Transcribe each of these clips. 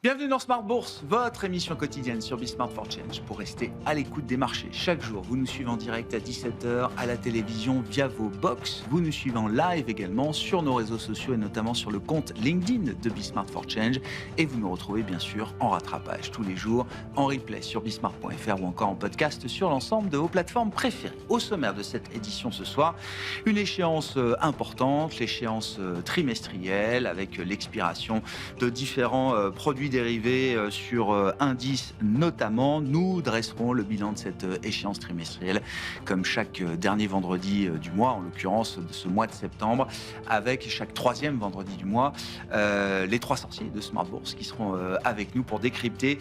Bienvenue dans Smart Bourse, votre émission quotidienne sur Smart for Change pour rester à l'écoute des marchés. Chaque jour, vous nous suivez en direct à 17h à la télévision via vos box. Vous nous suivez en live également sur nos réseaux sociaux et notamment sur le compte LinkedIn de Smart for Change. Et vous nous retrouvez bien sûr en rattrapage tous les jours, en replay sur bismart.fr ou encore en podcast sur l'ensemble de vos plateformes préférées. Au sommaire de cette édition ce soir, une échéance importante, l'échéance trimestrielle avec l'expiration de différents produits dérivés sur indices notamment. Nous dresserons le bilan de cette échéance trimestrielle comme chaque dernier vendredi du mois, en l'occurrence de ce mois de septembre, avec chaque troisième vendredi du mois, les trois sorciers de Smart Bourse qui seront avec nous pour décrypter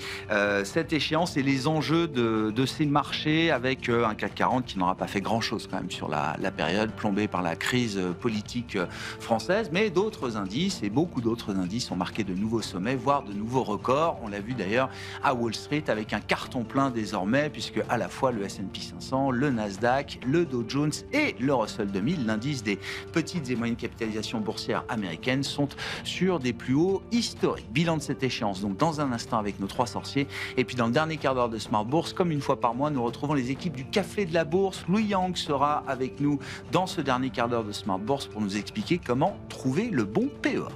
cette échéance et les enjeux de ces marchés avec un CAC 40 qui n'aura pas fait grand-chose quand même sur la période plombée par la crise politique française, mais d'autres indices et beaucoup d'autres indices ont marqué de nouveaux sommets, voire de nouveaux records. On l'a vu d'ailleurs à Wall Street avec un carton plein désormais, puisque à la fois le S&P 500, le Nasdaq, le Dow Jones et le Russell 2000, l'indice des petites et moyennes capitalisations boursières américaines, sont sur des plus hauts historiques. Bilan de cette échéance donc dans un instant avec nos trois sorciers. Et puis dans le dernier quart d'heure de Smart Bourse, comme une fois par mois, nous retrouvons les équipes du Café de la Bourse. Louis Yang sera avec nous dans ce dernier quart d'heure de Smart Bourse pour nous expliquer comment trouver le bon PEA.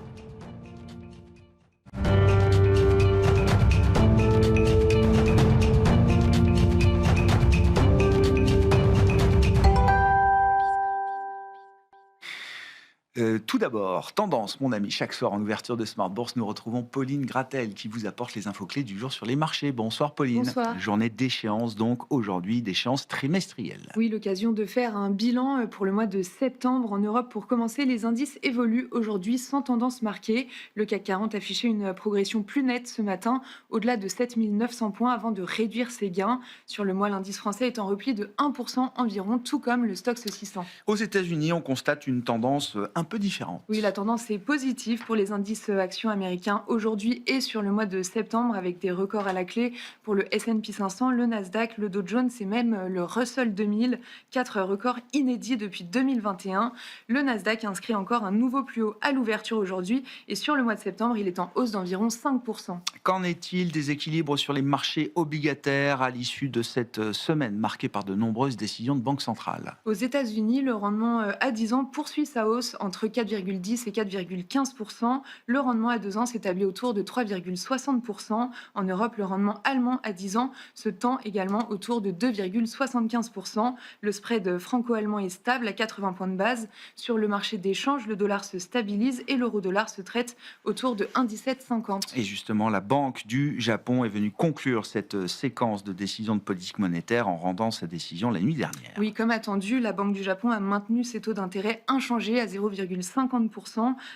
Tout d'abord, tendance, mon ami, chaque soir en ouverture de Smart Bourse, nous retrouvons Pauline Gratel qui vous apporte les infos clés du jour sur les marchés. Bonsoir Pauline. Bonsoir. Journée d'échéance donc aujourd'hui, d'échéance trimestrielle. Oui, l'occasion de faire un bilan pour le mois de septembre en Europe. Pour commencer, les indices évoluent aujourd'hui sans tendance marquée. Le CAC 40 affichait une progression plus nette ce matin, au-delà de 7 900 points avant de réduire ses gains. Sur le mois, l'indice français est en repli de 1% environ, tout comme le Stoxx 600. Aux États-Unis, on constate une tendance un peu différente. Oui, la tendance est positive pour les indices actions américains aujourd'hui et sur le mois de septembre, avec des records à la clé pour le S&P 500, le Nasdaq, le Dow Jones et même le Russell 2000. 4 records inédits depuis 2021. Le Nasdaq inscrit encore un nouveau plus haut à l'ouverture aujourd'hui et sur le mois de septembre, il est en hausse d'environ 5%. Qu'en est-il des équilibres sur les marchés obligataires à l'issue de cette semaine marquée par de nombreuses décisions de banque centrale? Aux États-Unis, le rendement à 10 ans poursuit sa hausse entre 4,10 et 4,15%. Le rendement à 2 ans s'établit autour de 3,60%. En Europe, le rendement allemand à 10 ans se tend également autour de 2,75%. Le spread franco-allemand est stable à 80 points de base. Sur le marché des changes, le dollar se stabilise et l'euro-dollar se traite autour de 1,1750. Et justement, la Banque du Japon est venue conclure cette séquence de décisions de politique monétaire en rendant sa décision la nuit dernière. Oui, comme attendu, la Banque du Japon a maintenu ses taux d'intérêt inchangés à 0,50%.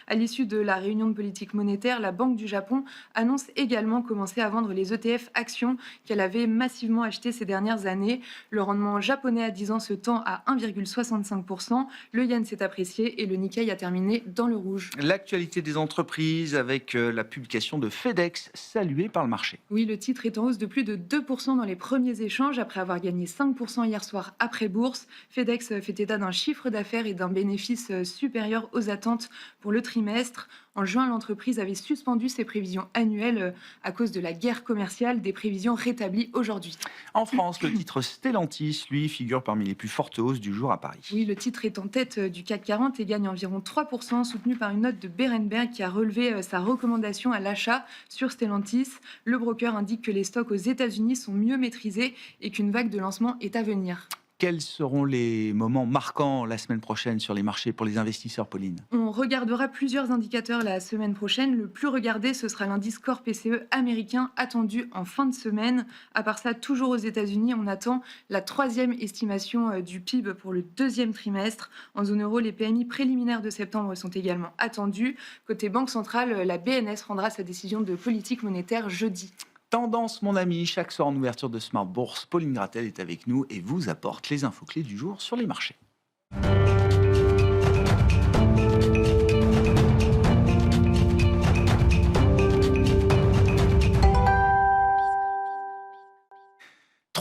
À l'issue de la réunion de politique monétaire, la Banque du Japon annonce également commencer à vendre les ETF actions qu'elle avait massivement achetées ces dernières années. Le rendement japonais à 10 ans se tend à 1,65%. Le yen s'est apprécié et le Nikkei a terminé dans le rouge. L'actualité des entreprises avec la publication de FedEx saluée par le marché. Oui, le titre est en hausse de plus de 2% dans les premiers échanges après avoir gagné 5% hier soir après bourse. FedEx fait état d'un chiffre d'affaires et d'un bénéfice supérieur aux attentes pour le trimestre. En juin, l'entreprise avait suspendu ses prévisions annuelles à cause de la guerre commerciale, des prévisions rétablies aujourd'hui. En France, le titre Stellantis, lui, figure parmi les plus fortes hausses du jour à Paris. Oui, le titre est en tête du CAC 40 et gagne environ 3%, soutenu par une note de Berenberg qui a relevé sa recommandation à l'achat sur Stellantis. Le broker indique que les stocks aux États-Unis sont mieux maîtrisés et qu'une vague de lancement est à venir. Quels seront les moments marquants la semaine prochaine sur les marchés pour les investisseurs, Pauline? On regardera plusieurs indicateurs la semaine prochaine. Le plus regardé, ce sera l'indice Core PCE américain attendu en fin de semaine. À part ça, toujours aux États-Unis, on attend la 3e estimation du PIB pour le 2e trimestre. En zone euro, les PMI préliminaires de septembre sont également attendus. Côté Banque centrale, la BNS rendra sa décision de politique monétaire jeudi. Tendance, mon ami, chaque soir en ouverture de Smart Bourse, Pauline Gratel est avec nous et vous apporte les infos clés du jour sur les marchés.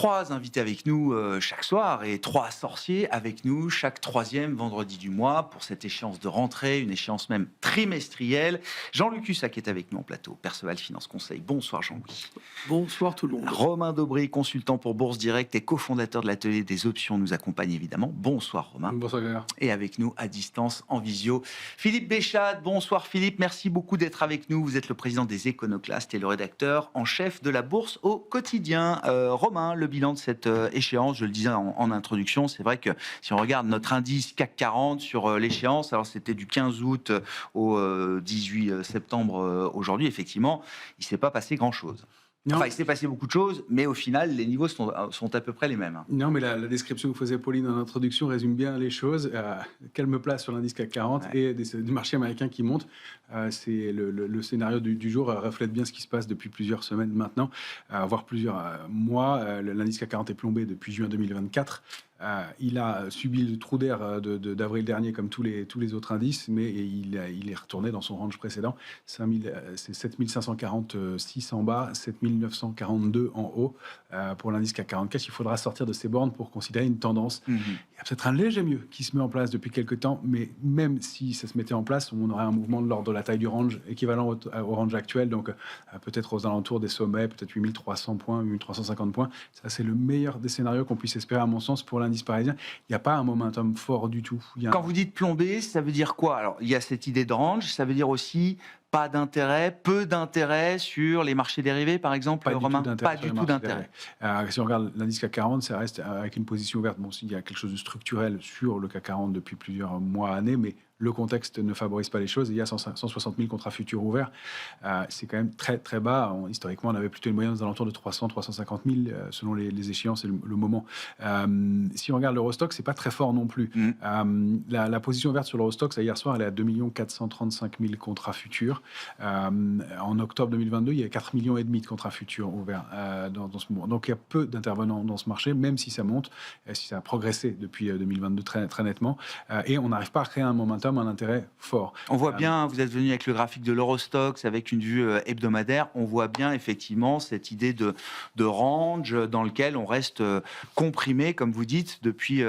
3 invités avec nous chaque soir et 3 sorciers avec nous chaque 3e vendredi du mois pour cette échéance de rentrée, une échéance même trimestrielle. Jean-Luc Hussac est avec nous en plateau, Perceval Finance Conseil. Bonsoir Jean-Louis. Bonsoir tout le monde. Romain Daubry, consultant pour Bourse Direct et cofondateur de l'atelier des options, nous accompagne évidemment. Bonsoir Romain. Bonsoir Grégoire. Et avec nous à distance en visio, Philippe Béchade. Bonsoir Philippe, merci beaucoup d'être avec nous. Vous êtes le président des Éconoclastes et le rédacteur en chef de la Bourse au quotidien. Romain, le bilan de cette échéance, je le disais en introduction, c'est vrai que si on regarde notre indice CAC 40 sur l'échéance, alors c'était du 15 août au 18 septembre aujourd'hui, effectivement, il ne s'est pas passé grand-chose. Non. Enfin, il s'est passé beaucoup de choses, mais au final, les niveaux sont à peu près les mêmes. Non, mais la description que faisait Pauline en introduction résume bien les choses. Calme place sur l'indice CAC 40 et du marché américain qui monte. C'est le scénario du jour reflète bien ce qui se passe depuis plusieurs semaines maintenant, voire plusieurs mois. L'indice CAC 40 est plombé depuis juin 2024. Il a subi le trou d'air d'avril dernier comme tous les autres indices, mais il est retourné dans son range précédent. C'est 7546 en bas, 7942 en haut pour l'indice CAC 44. Il faudra sortir de ces bornes pour considérer une tendance. Il y a peut-être un léger mieux qui se met en place depuis quelques temps, mais même si ça se mettait en place, on aurait un mouvement de l'ordre de la taille du range équivalent au range actuel, donc peut-être aux alentours des sommets, peut-être 8300 points, 8350 points. Ça, c'est le meilleur des scénarios qu'on puisse espérer, à mon sens, pour l'indice parisien. Il n'y a pas un momentum fort du tout. Quand vous dites plomber, ça veut dire quoi? Alors, il y a cette idée de range, ça veut dire aussi pas d'intérêt, peu d'intérêt sur les marchés dérivés, par exemple, Romain? Pas du tout d'intérêt. Si on regarde l'indice CAC 40, ça reste avec une position ouverte. Bon, il y a quelque chose de structurel sur le CAC 40 depuis plusieurs mois, années, mais le contexte ne favorise pas les choses. Il y a 160 000 contrats futurs ouverts. C'est quand même très, très bas. Historiquement, on avait plutôt une moyenne aux alentours de 300 350 000 selon les échéances et le moment. Si on regarde l'Eurostoxx, c'est pas très fort non plus. La position ouverte sur l'Eurostoxx, hier soir, elle est à 2 435 000 contrats futurs. En octobre 2022, il y a 4,5 millions de contrats futurs ouverts dans ce moment. Donc, il y a peu d'intervenants dans ce marché, même si ça monte, si ça a progressé depuis 2022 très, très nettement. Et on n'arrive pas à créer un momentum, un intérêt fort. On voit bien, vous êtes venu avec le graphique de l'Eurostoxx, avec une vue hebdomadaire, on voit bien effectivement cette idée de range dans lequel on reste comprimé, comme vous dites, depuis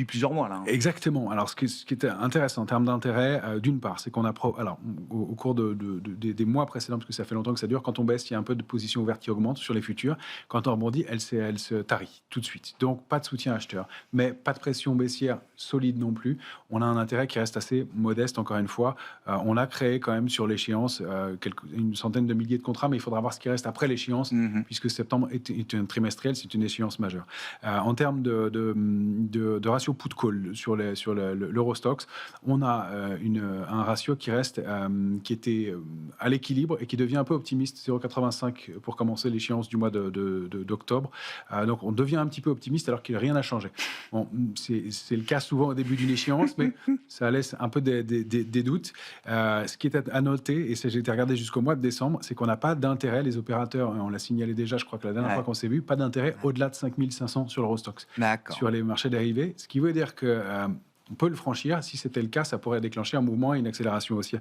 plusieurs mois. Là. Exactement. Alors, ce qui est intéressant en termes d'intérêt, d'une part, c'est qu'on a... Alors, au cours des mois précédents, parce que ça fait longtemps que ça dure, quand on baisse, il y a un peu de position ouverte qui augmente sur les futurs. Quand on rebondit, elle se tarit tout de suite. Donc, pas de soutien acheteur, mais pas de pression baissière solide non plus. On a un intérêt qui reste assez modeste, encore une fois. On a créé quand même sur l'échéance une centaine de milliers de contrats, mais il faudra voir ce qui reste après l'échéance, puisque septembre est un trimestriel, c'est une échéance majeure. En termes de ratio put-call sur l'Eurostoxx, on a un ratio qui reste, qui était à l'équilibre et qui devient un peu optimiste, 0,85 pour commencer l'échéance du mois d'octobre. Donc on devient un petit peu optimiste alors que rien n'a changé. Bon, c'est le cas souvent au début d'une échéance, mais ça laisse un peu des doutes. Ce qui est à noter, et j'ai été regardé jusqu'au mois de décembre, c'est qu'on n'a pas d'intérêt, les opérateurs, on l'a signalé déjà, je crois que la dernière fois qu'on s'est vu, pas d'intérêt au-delà de 5500 sur l'Eurostoxx, sur les marchés dérivés, ce qui veut dire que on peut le franchir. Si c'était le cas, ça pourrait déclencher un mouvement et une accélération haussière.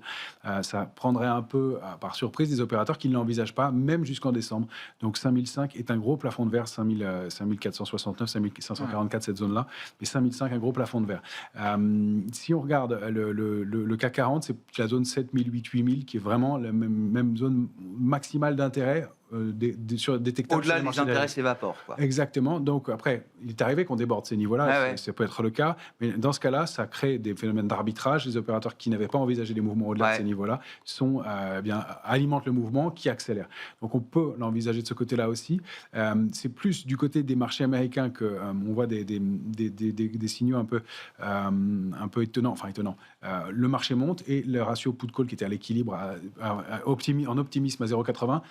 Ça prendrait un peu par surprise des opérateurs qui ne l'envisagent pas, même jusqu'en décembre. Donc 5005 est un gros plafond de verre, 5469, 5544, cette zone-là. Mais 5005, un gros plafond de verre. Si on regarde le CAC 40, c'est la zone 7008, 8000 qui est vraiment la même zone maximale d'intérêt détectable. Au-delà, les intérêts s'évaporent. Exactement. Donc après, il est arrivé qu'on déborde ces niveaux-là. Ça peut être le cas. Mais dans ce cas-là, ça crée des phénomènes d'arbitrage. Les opérateurs qui n'avaient pas envisagé les mouvements au-delà de ces niveaux-là alimentent le mouvement qui accélère. Donc on peut l'envisager de ce côté-là aussi. C'est plus du côté des marchés américains qu'on voit des signaux un peu étonnants. Enfin, étonnants. Le marché monte et le ratio put-call qui était à l'équilibre en optimisme à 0,80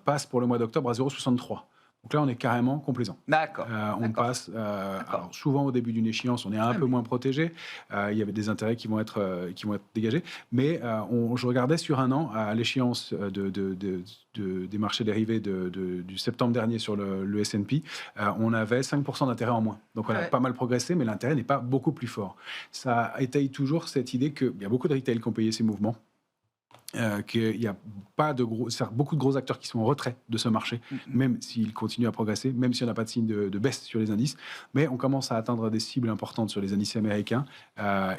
passe pour le mois d'octobre à 0,63. Donc là, on est carrément complaisant. D'accord. On passe, alors souvent au début d'une échéance, on est un peu moins protégé. Il y avait des intérêts qui vont être dégagés. Mais je regardais sur un an, à l'échéance des marchés dérivés du septembre dernier sur le S&P, on avait 5% d'intérêt en moins. Donc on a pas mal progressé, mais l'intérêt n'est pas beaucoup plus fort. Ça étaye toujours cette idée qu'il y a beaucoup de retail qui ont payé ces mouvements. qu'il n'y a pas de gros, beaucoup de gros acteurs qui sont en retrait de ce marché, même s'ils continuent à progresser, même si on n'a pas de signe de baisse sur les indices. Mais on commence à atteindre des cibles importantes sur les indices américains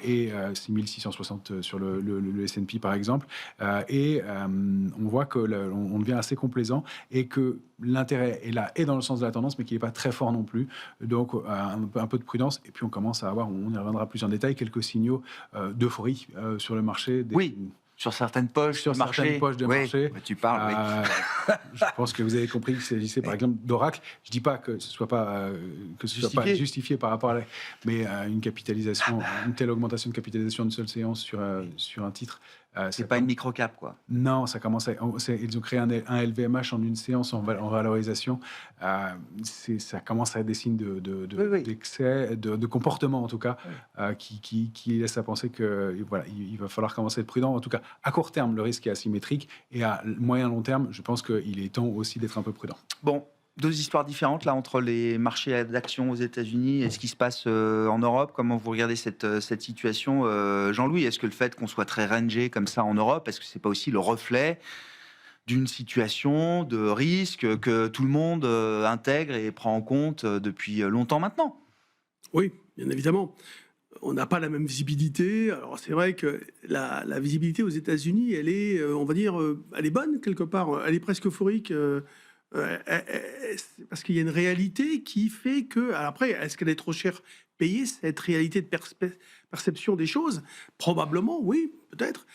et 6660 sur le S&P par exemple. On voit qu'on devient assez complaisant et que l'intérêt est là et dans le sens de la tendance, mais qui n'est pas très fort non plus. Donc un peu de prudence. Et puis on commence à avoir, on y reviendra plus en détail, quelques signaux d'euphorie sur le marché. Oui. Sur certaines poches de marché. Tu parles, Je pense que vous avez compris qu'il s'agissait par exemple d'Oracle. Je ne dis pas que ce soit pas justifié par rapport à mais une capitalisation, une telle augmentation de capitalisation d'une seule séance sur un titre. C'est pas une micro-cap, quoi. Non, ça commence ils ont créé un LVMH en une séance en valorisation. Ça commence à être des signes d'excès, de comportement en tout cas, qui laissent à penser que voilà, il va falloir commencer à être prudent. En tout cas, à court terme, le risque est asymétrique et à moyen long terme, je pense qu'il est temps aussi d'être un peu prudent. Bon. Deux histoires différentes là entre les marchés d'actions aux États-Unis et ce qui se passe en Europe. Comment vous regardez cette situation, Jean-Louis? Est-ce que le fait qu'on soit très rangé comme ça en Europe, est-ce que c'est pas aussi le reflet d'une situation de risque que tout le monde intègre et prend en compte depuis longtemps maintenant? Oui, bien évidemment. On n'a pas la même visibilité. Alors c'est vrai que la visibilité aux États-Unis, elle est, on va dire, elle est bonne quelque part. Elle est presque euphorique. Parce qu'il y a une réalité qui fait que... Après, est-ce qu'elle est trop chère payée, cette réalité de perception des choses? Probablement, oui, peut-être.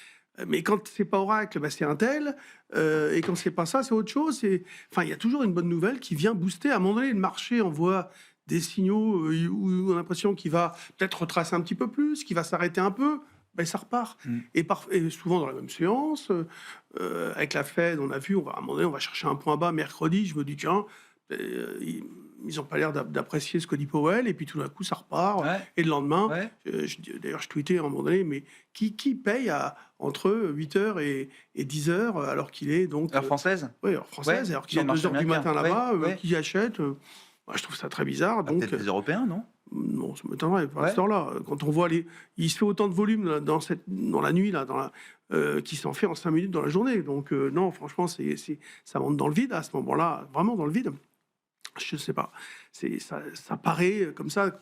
Mais quand c'est pas Oracle, c'est Intel. Et quand c'est pas ça, c'est autre chose. Enfin, il y a toujours une bonne nouvelle qui vient booster. À un moment donné, le marché envoie des signaux où on a l'impression qu'il va peut-être retracer un petit peu plus, qu'il va s'arrêter un peu. Ça repart. Et souvent dans la même séance, avec la Fed, on a vu, à un moment donné, on va chercher un point bas mercredi. Je me dis, tiens, ils n'ont pas l'air d'apprécier ce que dit Powell. Et puis tout d'un coup, ça repart. Et le lendemain, d'ailleurs, je tweetais à un moment donné, mais qui paye entre 8h et 10h alors qu'il est donc... Heure française? Oui, heure française, alors qu'il est 2h du matin là-bas, qui achète. Je trouve ça très bizarre. Donc, peut-être les Européens, non? Non, ça m'étonnerait pas à cette heure-là. Quand on voit il se fait autant de volume dans la nuit, qui s'en fait en 5 minutes dans la journée. Donc non, franchement, ça monte dans le vide à ce moment-là, vraiment dans le vide. Je ne sais pas. Ça paraît comme ça,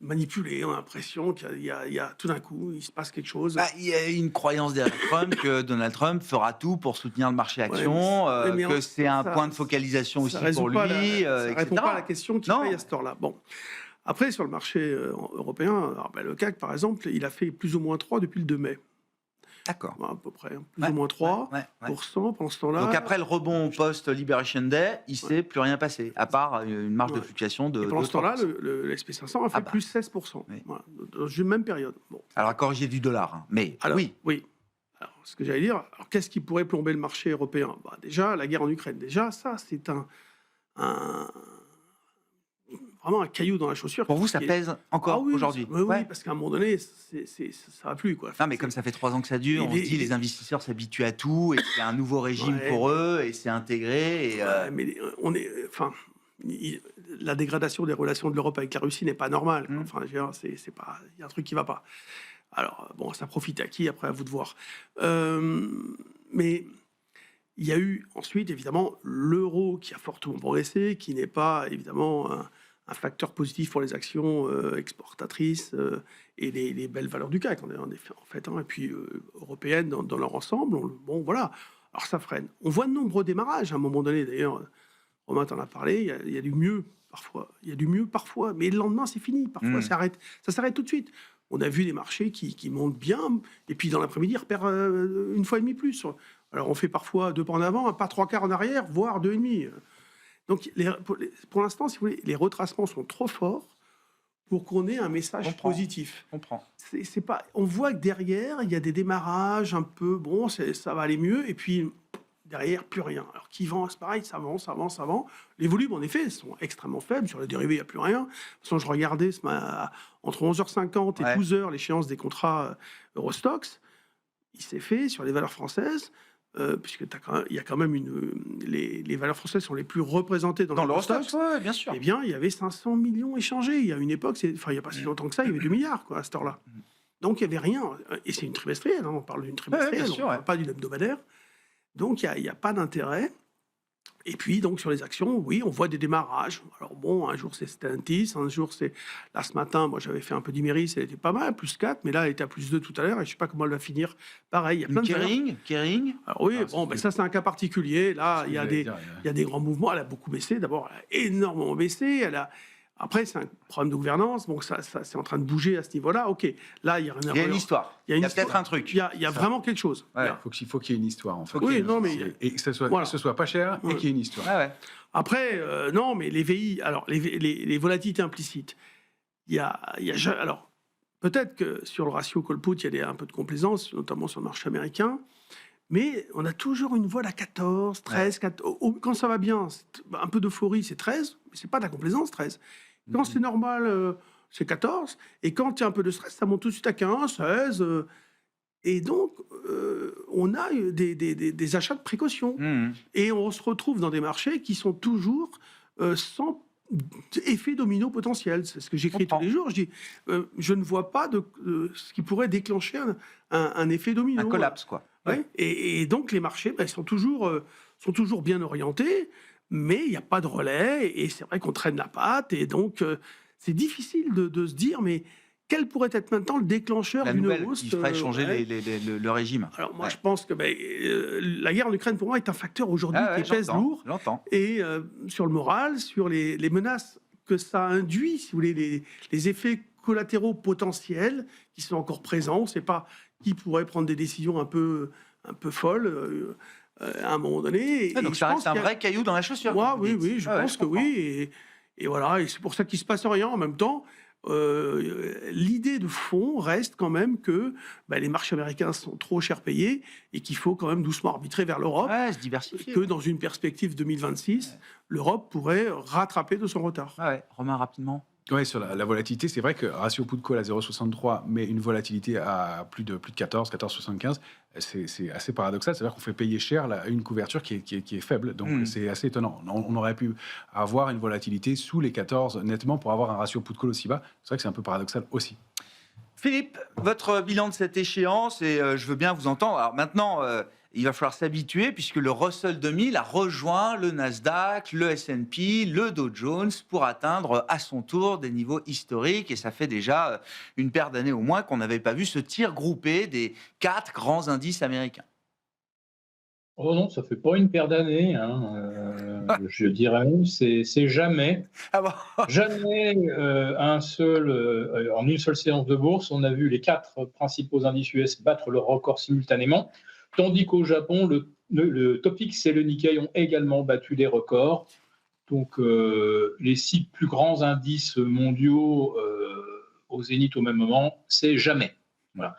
manipulé. On a l'impression qu'il y a tout d'un coup, il se passe quelque chose. Il y a une croyance derrière Trump que Donald Trump fera tout pour soutenir le marché action, que c'est un point de focalisation aussi pour lui, etc. Ça ne répond pas à la question qui paye à cette heure-là. Bon. Après, sur le marché européen, le CAC, par exemple, il a fait plus ou moins 3 depuis le 2 mai. D'accord. À peu près. Plus ou moins 3% pendant ce temps-là. Donc après le rebond post-Liberation Day, il ne s'est plus rien passé, à part une marge de fluctuation de... Et pendant ce temps-là, le SP500 a fait plus 16%. Voilà, dans une même période. Bon. Alors à corriger du dollar, hein, mais alors, oui. Alors, ce que j'allais dire, qu'est-ce qui pourrait plomber le marché européen? Déjà, la guerre en Ukraine. Déjà, ça, c'est vraiment un caillou dans la chaussure. Pour vous, ça pèse encore aujourd'hui? Oui, parce qu'à un moment donné, ça va plus. Quoi. Non, mais comme ça fait 3 ans que ça dure, on se dit les investisseurs s'habituent à tout, et c'est un nouveau régime pour eux, et c'est intégré. Mais la dégradation des relations de l'Europe avec la Russie n'est pas normale. Enfin, il y a un truc qui ne va pas. Alors, bon, ça profite à qui? Après, à vous de voir. Mais il y a eu ensuite, évidemment, l'euro qui a fortement progressé, qui n'est pas, évidemment, un facteur positif pour les actions exportatrices et les belles valeurs du CAC, en fait, et puis européennes dans leur ensemble. Bon, voilà. Alors, ça freine. On voit de nombreux démarrages, à un moment donné, d'ailleurs. Romain t'en a parlé, il y a du mieux, parfois. Il y a du mieux, parfois. Mais le lendemain, c'est fini. Parfois, ça s'arrête tout de suite. On a vu des marchés qui montent bien, et puis dans l'après-midi, ils repèrent 1,5 fois plus. Alors, on fait parfois 2 pas en avant, pas 3 quarts en arrière, voire 2,5. Donc, pour l'instant, si vous voulez, les retracements sont trop forts pour qu'on ait un message positif. On voit que derrière, il y a des démarrages un peu, bon, ça va aller mieux, et puis derrière, plus rien. Alors, qui vend, c'est pareil, ça vend. Les volumes, en effet, sont extrêmement faibles. Sur les dérivés, il n'y a plus rien. De toute façon, je regardais entre 11h50 et 12h l'échéance des contrats Eurostoxx. Il s'est fait sur les valeurs françaises, puisque il y a quand même les valeurs françaises sont les plus représentées dans l'Eurostoxx, bien sûr. Eh bien, il y avait 500 millions échangés. Il y a une époque, il n'y a pas si longtemps que ça, il y avait 2 milliards à cette heure-là. Donc, il n'y avait rien. Et c'est une trimestrielle, hein, on parle d'une trimestrielle, bien sûr, on ne parle pas d'une hebdomadaire. Donc, il n'y a pas d'intérêt. Et puis, donc, sur les actions, oui, on voit des démarrages. Alors bon, un jour, c'est Stellantis, un jour, c'est... Là, ce matin, moi, j'avais fait un peu d'Imeris, elle était pas mal, plus 4, mais là, elle était à plus 2 tout à l'heure, et je ne sais pas comment elle va finir. Pareil, il y a plein de valeurs. Kering. Alors oui, Ah, bon, ben, ça, c'est un cas particulier. Là, il y a des grands mouvements. Elle a beaucoup baissé. D'abord, elle a énormément baissé. Après, c'est un problème de gouvernance. Donc, ça c'est en train de bouger à ce niveau-là. OK, là, il y a Il y a une histoire. Il y a peut-être un truc. Il y a vraiment quelque chose. Ouais. Il faut qu'il y ait une histoire, en fait. Oui, non, mais... Et que ce soit pas cher et qu'il y ait une histoire. Ah ouais. Après, non, mais les VI, alors les volatilités implicites, alors, peut-être que sur le ratio call-put, il y a un peu de complaisance, notamment sur le marché américain, mais on a toujours une voile à 14, 13, 14. Quand ça va bien, un peu d'euphorie, c'est 13, mais c'est pas de la complaisance, 13. Quand c'est normal, c'est 14, et quand il y a un peu de stress, ça monte tout de suite à 15, 16. Et donc, on a des achats de précaution. Et on se retrouve dans des marchés qui sont toujours sans effet domino potentiel. C'est ce que j'écris tous les jours. Je dis, je ne vois pas ce qui pourrait déclencher un effet domino. Un collapse, quoi. Ouais. Et donc, les marchés sont toujours bien orientés, mais il n'y a pas de relais. Et c'est vrai qu'on traîne la patte. Et donc, c'est difficile de se dire, mais... Quel pourrait être maintenant le déclencheur d'une hausse qui ferait changer le régime? Alors moi, je pense que la guerre en Ukraine, pour moi, est un facteur aujourd'hui qui pèse lourd. J'entends. Et sur le moral, sur les menaces que ça induit, si vous voulez, les effets collatéraux potentiels qui sont encore présents. On ne sait pas qui pourrait prendre des décisions un peu folles à un moment donné. Donc ça reste un vrai caillou dans la chaussure. Oui, je pense que oui. Et voilà, et c'est pour ça qu'il ne se passe rien en même temps. L'idée de fond reste quand même que les marchés américains sont trop cher payés et qu'il faut quand même doucement arbitrer vers l'Europe. Se diversifier. Que dans une perspective 2026, l'Europe pourrait rattraper de son retard. Romain, rapidement. Oui, sur la volatilité, c'est vrai que ratio put call à 0,63, mais une volatilité à plus de 14, 14,75, c'est assez paradoxal. C'est-à-dire qu'on fait payer cher une couverture qui est faible. Donc, c'est assez étonnant. On aurait pu avoir une volatilité sous les 14 nettement pour avoir un ratio put call aussi bas. C'est vrai que c'est un peu paradoxal aussi. Philippe, votre bilan de cette échéance, et je veux bien vous entendre. Alors maintenant, il va falloir s'habituer puisque le Russell 2000 a rejoint le Nasdaq, le S&P, le Dow Jones pour atteindre à son tour des niveaux historiques. Et ça fait déjà une paire d'années au moins qu'on n'avait pas vu ce tir groupé des 4 grands indices américains. Oh non, ça fait pas une paire d'années. Je dirais, c'est jamais. Jamais en une seule séance de bourse, on a vu les 4 principaux indices US battre leur record simultanément. Tandis qu'au Japon, le Topix et le Nikkei ont également battu des records. Donc, les 6 plus grands indices mondiaux au zénith au même moment, c'est jamais. Voilà.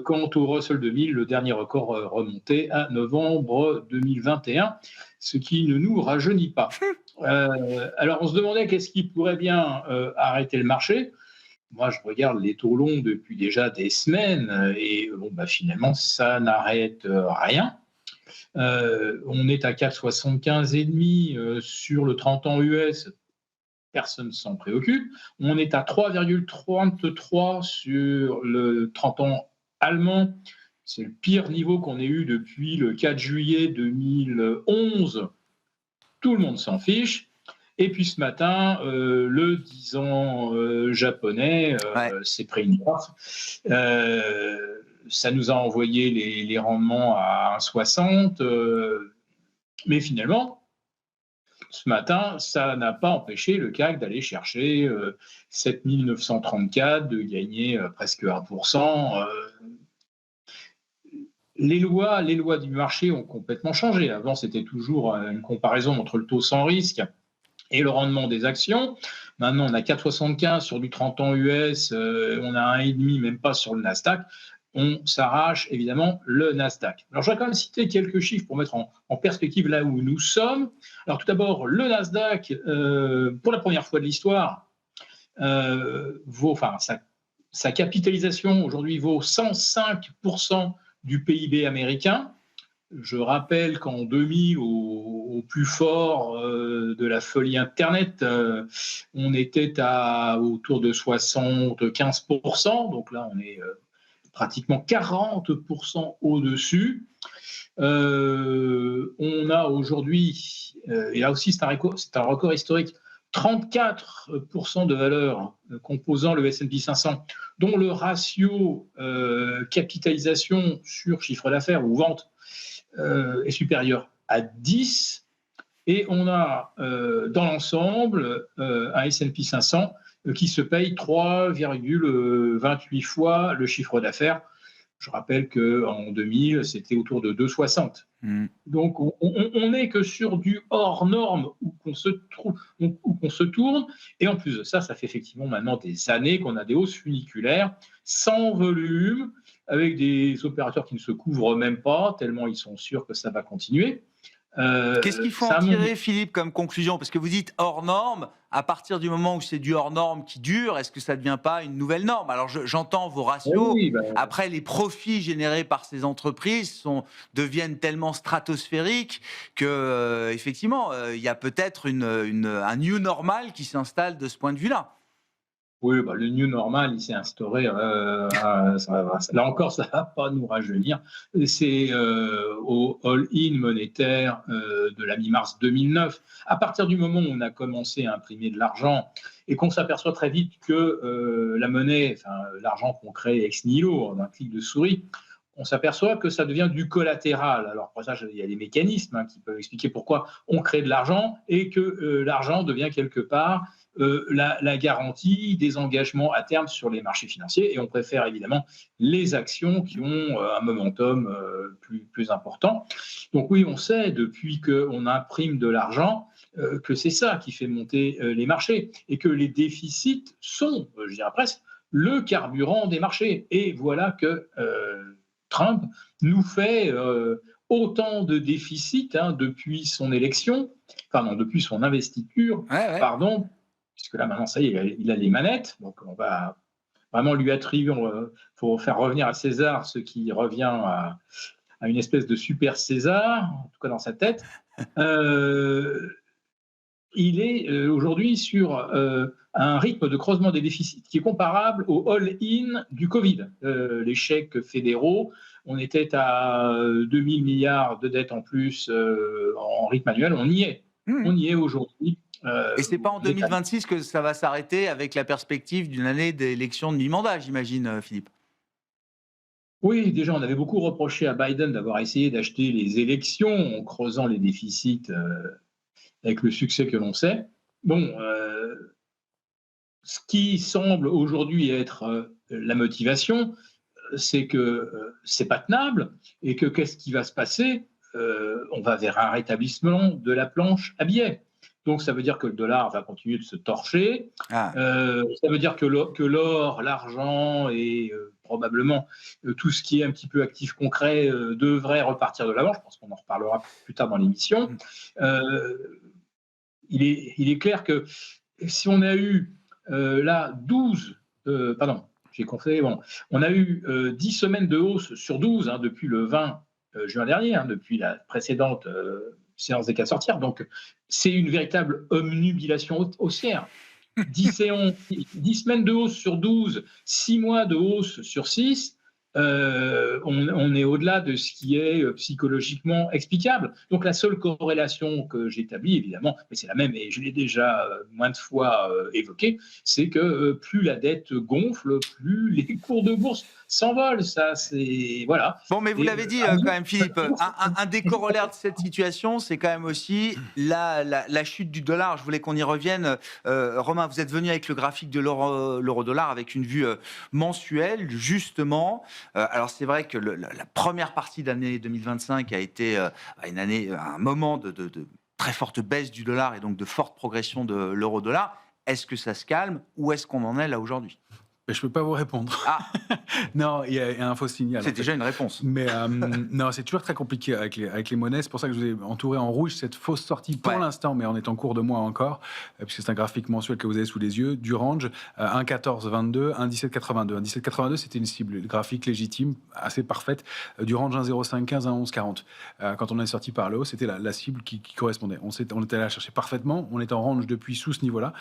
Quant au Russell 2000, le dernier record remontait à novembre 2021, ce qui ne nous rajeunit pas. Alors, on se demandait qu'est-ce qui pourrait bien arrêter le marché. Moi, je regarde les taux longs depuis déjà des semaines et finalement, ça n'arrête rien. On est à 4,75,5 sur le 30 ans US. Personne ne s'en préoccupe. On est à 3,33 sur le 30 ans allemand. C'est le pire niveau qu'on ait eu depuis le 4 juillet 2011. Tout le monde s'en fiche. Et puis ce matin, le 10 ans japonais s'est pris une barre. Ça nous a envoyé les rendements à 1,60. Mais finalement, ce matin, ça n'a pas empêché le CAC d'aller chercher 7934, de gagner presque 1%. Les lois du marché ont complètement changé. Avant, c'était toujours une comparaison entre le taux sans risque et le rendement des actions. Maintenant, on a 4,75 sur du 30 ans US, on a 1,5, même pas sur le Nasdaq. On s'arrache évidemment le Nasdaq. Alors, je vais quand même citer quelques chiffres pour mettre en perspective là où nous sommes. Alors, tout d'abord, le Nasdaq, pour la première fois de l'histoire, sa capitalisation aujourd'hui vaut 105% du PIB américain. Je rappelle qu'en 2000, au plus fort de la folie Internet, on était autour de 75%. Donc là, on est pratiquement 40% au-dessus. On a aujourd'hui, et là aussi c'est un record historique, 34% de valeurs composant le S&P 500, dont le ratio capitalisation sur chiffre d'affaires ou vente est supérieur à 10. Et on a dans l'ensemble un S&P 500 qui se paye 3,28 fois le chiffre d'affaires. Je rappelle qu'en 2000, c'était autour de 2,60. Donc, on n'est que sur du hors norme où qu'on se tourne. Et en plus de ça, ça fait effectivement maintenant des années qu'on a des hausses funiculaires, sans volume, avec des opérateurs qui ne se couvrent même pas, tellement ils sont sûrs que ça va continuer. Qu'est-ce qu'il faut en tirer, Philippe, comme conclusion? Parce que vous dites hors norme, à partir du moment où c'est du hors norme qui dure, est-ce que ça ne devient pas une nouvelle norme? Alors j'entends vos ratios, après les profits générés par ces entreprises deviennent tellement stratosphériques que effectivement, il y a peut-être un new normal qui s'installe de ce point de vue-là. Oui, le new normal, il s'est instauré. Là encore, ça ne va pas nous rajeunir. C'est au all-in monétaire de la mi-mars 2009. À partir du moment où on a commencé à imprimer de l'argent et qu'on s'aperçoit très vite que la monnaie, l'argent qu'on crée ex nihilo, d'un clic de souris, on s'aperçoit que ça devient du collatéral. Alors pour ça, il y a des mécanismes qui peuvent expliquer pourquoi on crée de l'argent et que l'argent devient quelque part la garantie des engagements à terme sur les marchés financiers, et on préfère évidemment les actions qui ont un momentum plus important. Donc oui, on sait depuis qu'on imprime de l'argent que c'est ça qui fait monter les marchés, et que les déficits sont, je dirais presque, le carburant des marchés. Et voilà que Trump nous fait autant de déficits depuis son élection, depuis son investiture, puisque là, maintenant, ça y est, il a les manettes. Donc, on va vraiment lui attribuer, pour faire revenir à César ce qui revient à une espèce de super César, en tout cas dans sa tête. Il est aujourd'hui sur un rythme de creusement des déficits qui est comparable au all-in du Covid. Les chèques fédéraux, on était à 2000 milliards de dettes en plus en rythme annuel. On y est. On y est aujourd'hui. Et c'est pas en 2026 que ça va s'arrêter avec la perspective d'une année d'élection de mi-mandat, j'imagine, Philippe. Oui, déjà, on avait beaucoup reproché à Biden d'avoir essayé d'acheter les élections en creusant les déficits avec le succès que l'on sait. Bon, ce qui semble aujourd'hui être la motivation, c'est que c'est pas tenable et que qu'est-ce qui va se passer? On va vers un rétablissement de la planche à billets. Donc, ça veut dire que le dollar va continuer de se torcher. Ça veut dire que l'or, l'argent et probablement tout ce qui est un petit peu actif concret devrait repartir de l'avant. Je pense qu'on en reparlera plus tard dans l'émission. Il est clair que si on a eu là 12, j'ai compté, on a eu 10 semaines de hausse sur 12 depuis le 20 juin dernier, depuis la précédente séance des cas sortir. Donc, c'est une véritable omnubilation haussière. 10 semaines de hausse sur 12, 6 mois de hausse sur 6, on est au-delà de ce qui est psychologiquement explicable. Donc la seule corrélation que j'établis, évidemment, mais c'est la même et je l'ai déjà maintes fois évoqué, c'est que plus la dette gonfle, plus les cours de bourse s'envolent. Ça, c'est voilà. Bon, mais vous l'avez dit quand même, Philippe. Un des corollaires de cette situation, c'est quand même aussi la chute du dollar. Je voulais qu'on y revienne. Romain, vous êtes venu avec le graphique de l'euro-dollar avec une vue mensuelle, justement. Alors c'est vrai que la première partie d'année 2025 a été un moment de très forte baisse du dollar et donc de forte progression de l'euro-dollar. Est-ce que ça se calme ou est-ce qu'on en est là aujourd'hui? Je ne peux pas vous répondre. Non, il y a un faux signal. C'est déjà une réponse. Mais non, c'est toujours très compliqué avec les monnaies. C'est pour ça que je vous ai entouré en rouge cette fausse sortie pour l'instant, mais on est en cours de mois encore, puisque c'est un graphique mensuel que vous avez sous les yeux, du range 1,1422, 1,1782. 1,1782, c'était une cible graphique légitime, assez parfaite, du range 1,0515 à 1,1140. Quand on est sorti par le haut, c'était la cible qui correspondait. On était allé la chercher parfaitement. On est en range depuis sous ce niveau-là,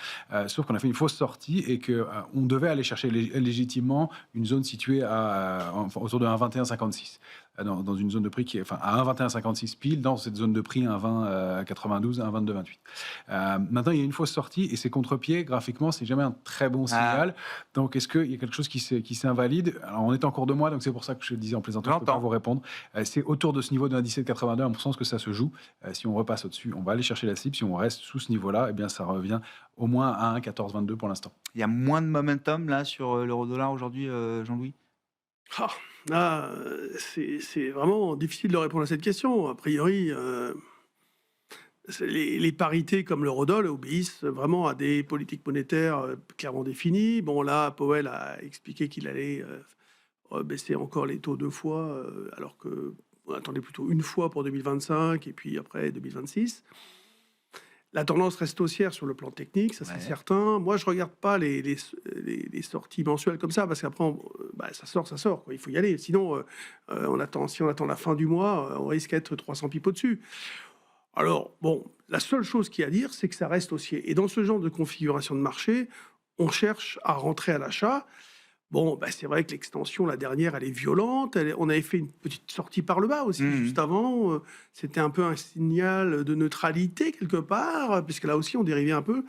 sauf qu'on a fait une fausse sortie et qu'on devait aller chercher les légitimement une zone située autour de 1,2156. Dans une zone de prix qui est à 1,2156 pile, dans cette zone de prix 1,2092, 1,2228. Maintenant, il y a une fausse sortie et c'est contre-pied. Graphiquement, c'est jamais un très bon signal. Donc, est-ce qu'il y a quelque chose qui s'invalide? Alors, on est en cours de mois, donc c'est pour ça que je le disais en plaisantant, je ne peux pas vous répondre. C'est autour de ce niveau de 1,1782, à mon sens que ça se joue. Si on repasse au-dessus, on va aller chercher la cible. Si on reste sous ce niveau-là, eh bien, ça revient au moins à 1,1422 pour l'instant. Il y a moins de momentum là sur l'euro-dollar aujourd'hui, Jean-Louis? Là, c'est vraiment difficile de répondre à cette question. A priori, les parités comme l'eurodoll obéissent vraiment à des politiques monétaires clairement définies. Bon, là, Powell a expliqué qu'il allait baisser encore les taux 2 fois, alors qu'on attendait plutôt une fois pour 2025 et puis après 2026. La tendance reste haussière sur le plan technique, ça c'est certain. Moi, je ne regarde pas les sorties mensuelles comme ça, parce qu'après, ça sort, quoi. Il faut y aller. Sinon, si on attend la fin du mois, on risque d'être 300 pips au-dessus. Alors, bon, la seule chose qu'il y a à dire, c'est que ça reste haussier. Et dans ce genre de configuration de marché, on cherche à rentrer à l'achat. Bon, c'est vrai que l'extension, la dernière, elle est violente. On avait fait une petite sortie par le bas aussi, juste avant. C'était un peu un signal de neutralité, quelque part, puisque là aussi, on dérivait un peu.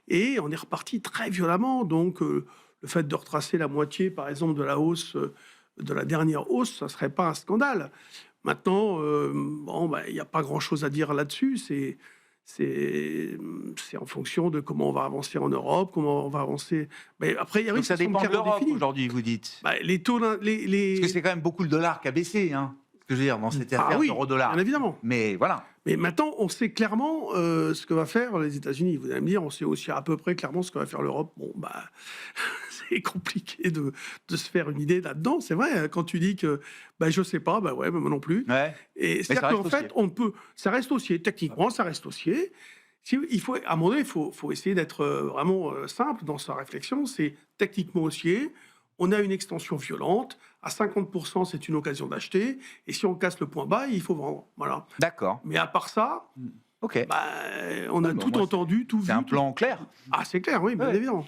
Et on est reparti très violemment. Donc, le fait de retracer la moitié, par exemple, de la hausse, de la dernière hausse, ça ne serait pas un scandale. Maintenant, il n'y a pas grand-chose à dire là-dessus. C'est en fonction de comment on va avancer en Europe, comment on va avancer. Mais après, il y a ça dépend de l'Europe aujourd'hui, vous dites. Les taux, Parce que c'est quand même beaucoup le dollar qui a baissé, hein. Ce que je veux dire dans cette affaire d'euro-dollar. Bien évidemment. Mais voilà. Mais maintenant, on sait clairement ce que va faire les États-Unis. Vous allez me dire, on sait aussi à peu près clairement ce que va faire l'Europe. Bon, c'est compliqué de se faire une idée là-dedans. C'est vrai, quand tu dis que je sais pas, moi non plus. Ouais. Et c'est-à-dire qu'en fait, ça reste haussier. Techniquement, ça reste haussier. À un moment donné, il faut essayer d'être vraiment simple dans sa réflexion. C'est techniquement haussier. On a une extension violente. À 50%, c'est une occasion d'acheter. Et si on casse le point bas, il faut vendre. Voilà. D'accord. Mais à part ça, ok. On a tout entendu, tout vu. C'est un plan clair. Ah, c'est clair, oui, bien évidemment.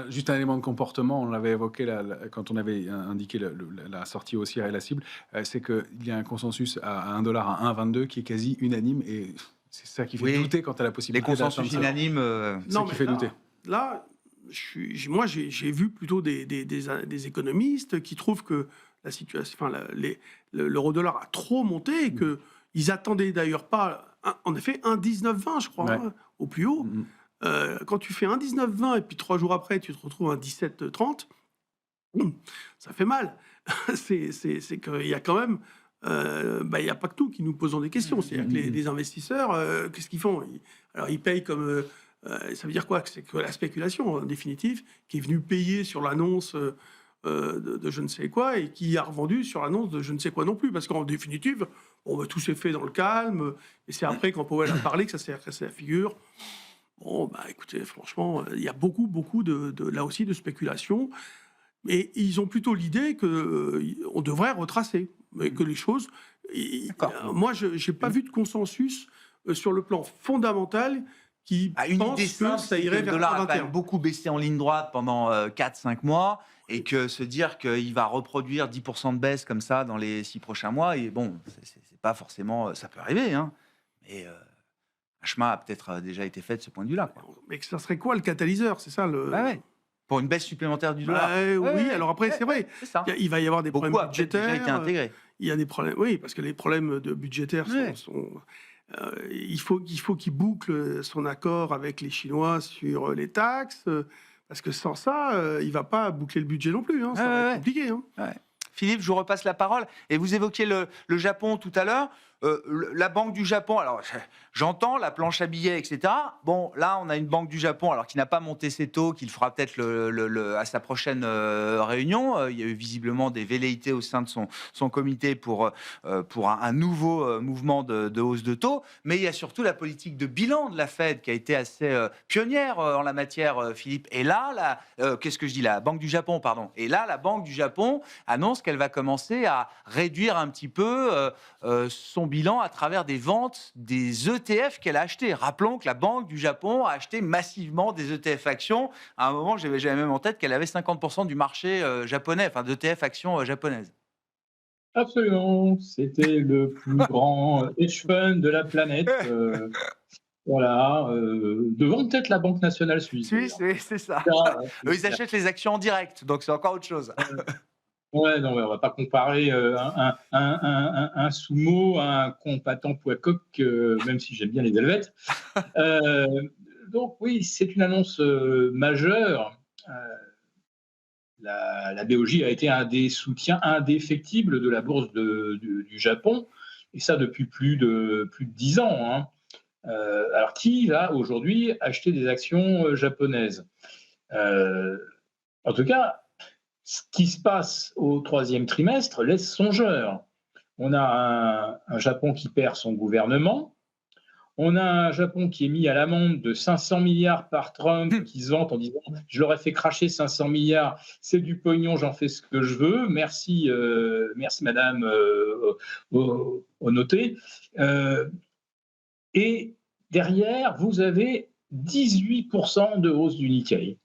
Juste un élément de comportement, on l'avait évoqué quand on avait indiqué la sortie haussière et la cible, c'est qu'il y a un consensus à $1 à 1,22 qui est quasi unanime et c'est ça qui fait douter quant à la possibilité. Les consensus unanimes, c'est ça qui fait douter. Là, moi, j'ai vu plutôt des économistes qui trouvent que la situation, l'euro-dollar a trop monté et qu'ils attendaient d'ailleurs pas, en effet, 1,1920, je crois, au plus haut. Quand tu fais 1,1920 et puis 3 jours après, tu te retrouves à 1,1730, ça fait mal. c'est qu'il y a quand même... il n'y a pas que nous qui nous posons des questions. C'est-à-dire que les investisseurs, qu'est-ce qu'ils font? Alors, ils payent comme... ça veut dire quoi? C'est que la spéculation, en définitive, qui est venue payer sur l'annonce de je ne sais quoi et qui a revendu sur l'annonce de je ne sais quoi non plus. Parce qu'en définitive, tout s'est fait dans le calme. Et c'est après, quand Powell a parlé, que ça s'est cassé la figure. Bon, écoutez, franchement, il y a beaucoup là aussi, de spéculation. Et ils ont plutôt l'idée qu'on devrait retracer. Mais que les choses... moi, je n'ai pas vu de consensus sur le plan fondamental qui pense que ça irait vers le dollar a quand 21. même beaucoup baissé en ligne droite pendant 4-5 mois et que se dire qu'il va reproduire 10% de baisse comme ça dans les 6 prochains mois, et bon, c'est pas forcément... Ça peut arriver, hein, mais un chemin a peut-être déjà été fait de ce point de vue-là. Mais ça serait quoi le catalyseur? C'est ça le... Pour une baisse supplémentaire du dollar. Alors après, c'est vrai. C'est ça. Il va y avoir des problèmes budgétaires. Déjà été intégré. Il y a des problèmes, parce que les problèmes budgétaires sont il faut qu'il boucle son accord avec les Chinois sur les taxes, parce que sans ça, il ne va pas boucler le budget non plus. Ça va être compliqué. Philippe, je vous repasse la parole. Et vous évoquiez le Japon tout à l'heure. La Banque du Japon, alors j'entends la planche à billets, etc. Bon, là, on a une Banque du Japon, alors qui n'a pas monté ses taux, qu'il fera peut-être à sa prochaine réunion. Il y a eu visiblement des velléités au sein de son comité pour un nouveau mouvement de hausse de taux. Mais il y a surtout la politique de bilan de la Fed qui a été assez pionnière en la matière, Philippe. Et là, la Banque du Japon, pardon. Et là, la Banque du Japon annonce qu'elle va commencer à réduire un petit peu son son bilan à travers des ventes des ETF qu'elle a achetés. Rappelons que la Banque du Japon a acheté massivement des ETF actions. À un moment, j'avais même en tête qu'elle avait 50% du marché japonais, enfin d'ETF actions japonaises. Absolument, c'était le plus grand hedge fund de la planète. Voilà, devant peut-être la Banque nationale suisse. C'est ça. Là, Eux, ils achètent les actions en direct, donc c'est encore autre chose. ouais, non, on va pas comparer un sumo à un combattant Poicoc, même si j'aime bien les Helvètes. Donc oui, c'est une annonce majeure. La BOJ a été un des soutiens indéfectibles de la bourse du Japon, et ça depuis plus de 10 ans. Hein. Alors, qui va aujourd'hui acheter des actions japonaises? En tout cas, ce qui se passe au troisième trimestre laisse songeur. On a un Japon qui perd son gouvernement. On a un Japon qui est mis à l'amende de 500 milliards par Trump, qui se vante en disant « Je leur ai fait cracher 500 milliards, c'est du pognon, j'en fais ce que je veux. Merci, merci madame Onoté. » Et derrière, vous avez 18% de hausse du Nikkei.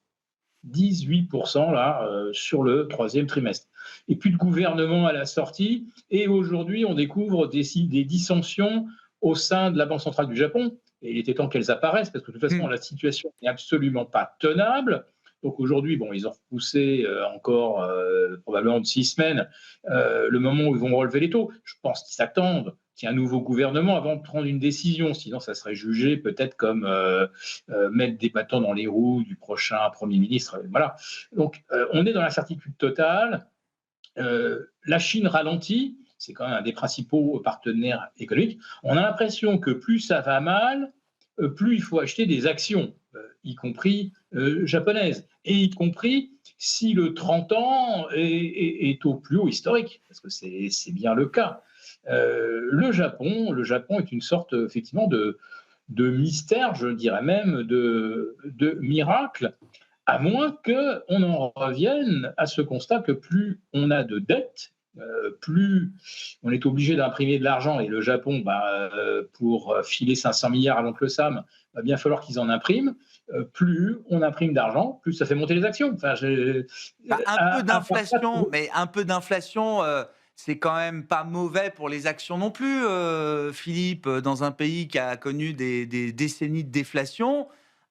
18% là, sur le troisième trimestre. Et plus de gouvernement à la sortie. Et aujourd'hui, on découvre des dissensions au sein de la Banque centrale du Japon. Et il était temps qu'elles apparaissent, parce que de toute façon, la situation n'est absolument pas tenable. Donc aujourd'hui, bon, ils ont repoussé encore probablement de 6 semaines le moment où ils vont relever les taux. Je pense qu'ils s'attendent qu'il y ait un nouveau gouvernement avant de prendre une décision. Sinon, ça serait jugé peut-être comme mettre des bâtons dans les roues du prochain Premier ministre. Voilà. Donc, on est dans l'incertitude totale. La Chine ralentit. C'est quand même un des principaux partenaires économiques. On a l'impression que plus ça va mal, plus il faut acheter des actions, y compris japonaises, et y compris si le 30 ans est au plus haut historique, parce que c'est bien le cas. Le Japon est une sorte effectivement de mystère, je dirais même de miracle, à moins qu'on en revienne à ce constat que plus on a de dettes, plus on est obligé d'imprimer de l'argent, et le Japon, pour filer 500 milliards à l'oncle Sam, va bien falloir qu'ils en impriment. Plus on imprime d'argent, plus ça fait monter les actions. Enfin, un peu d'inflation, c'est quand même pas mauvais pour les actions non plus, Philippe. Dans un pays qui a connu des décennies de déflation,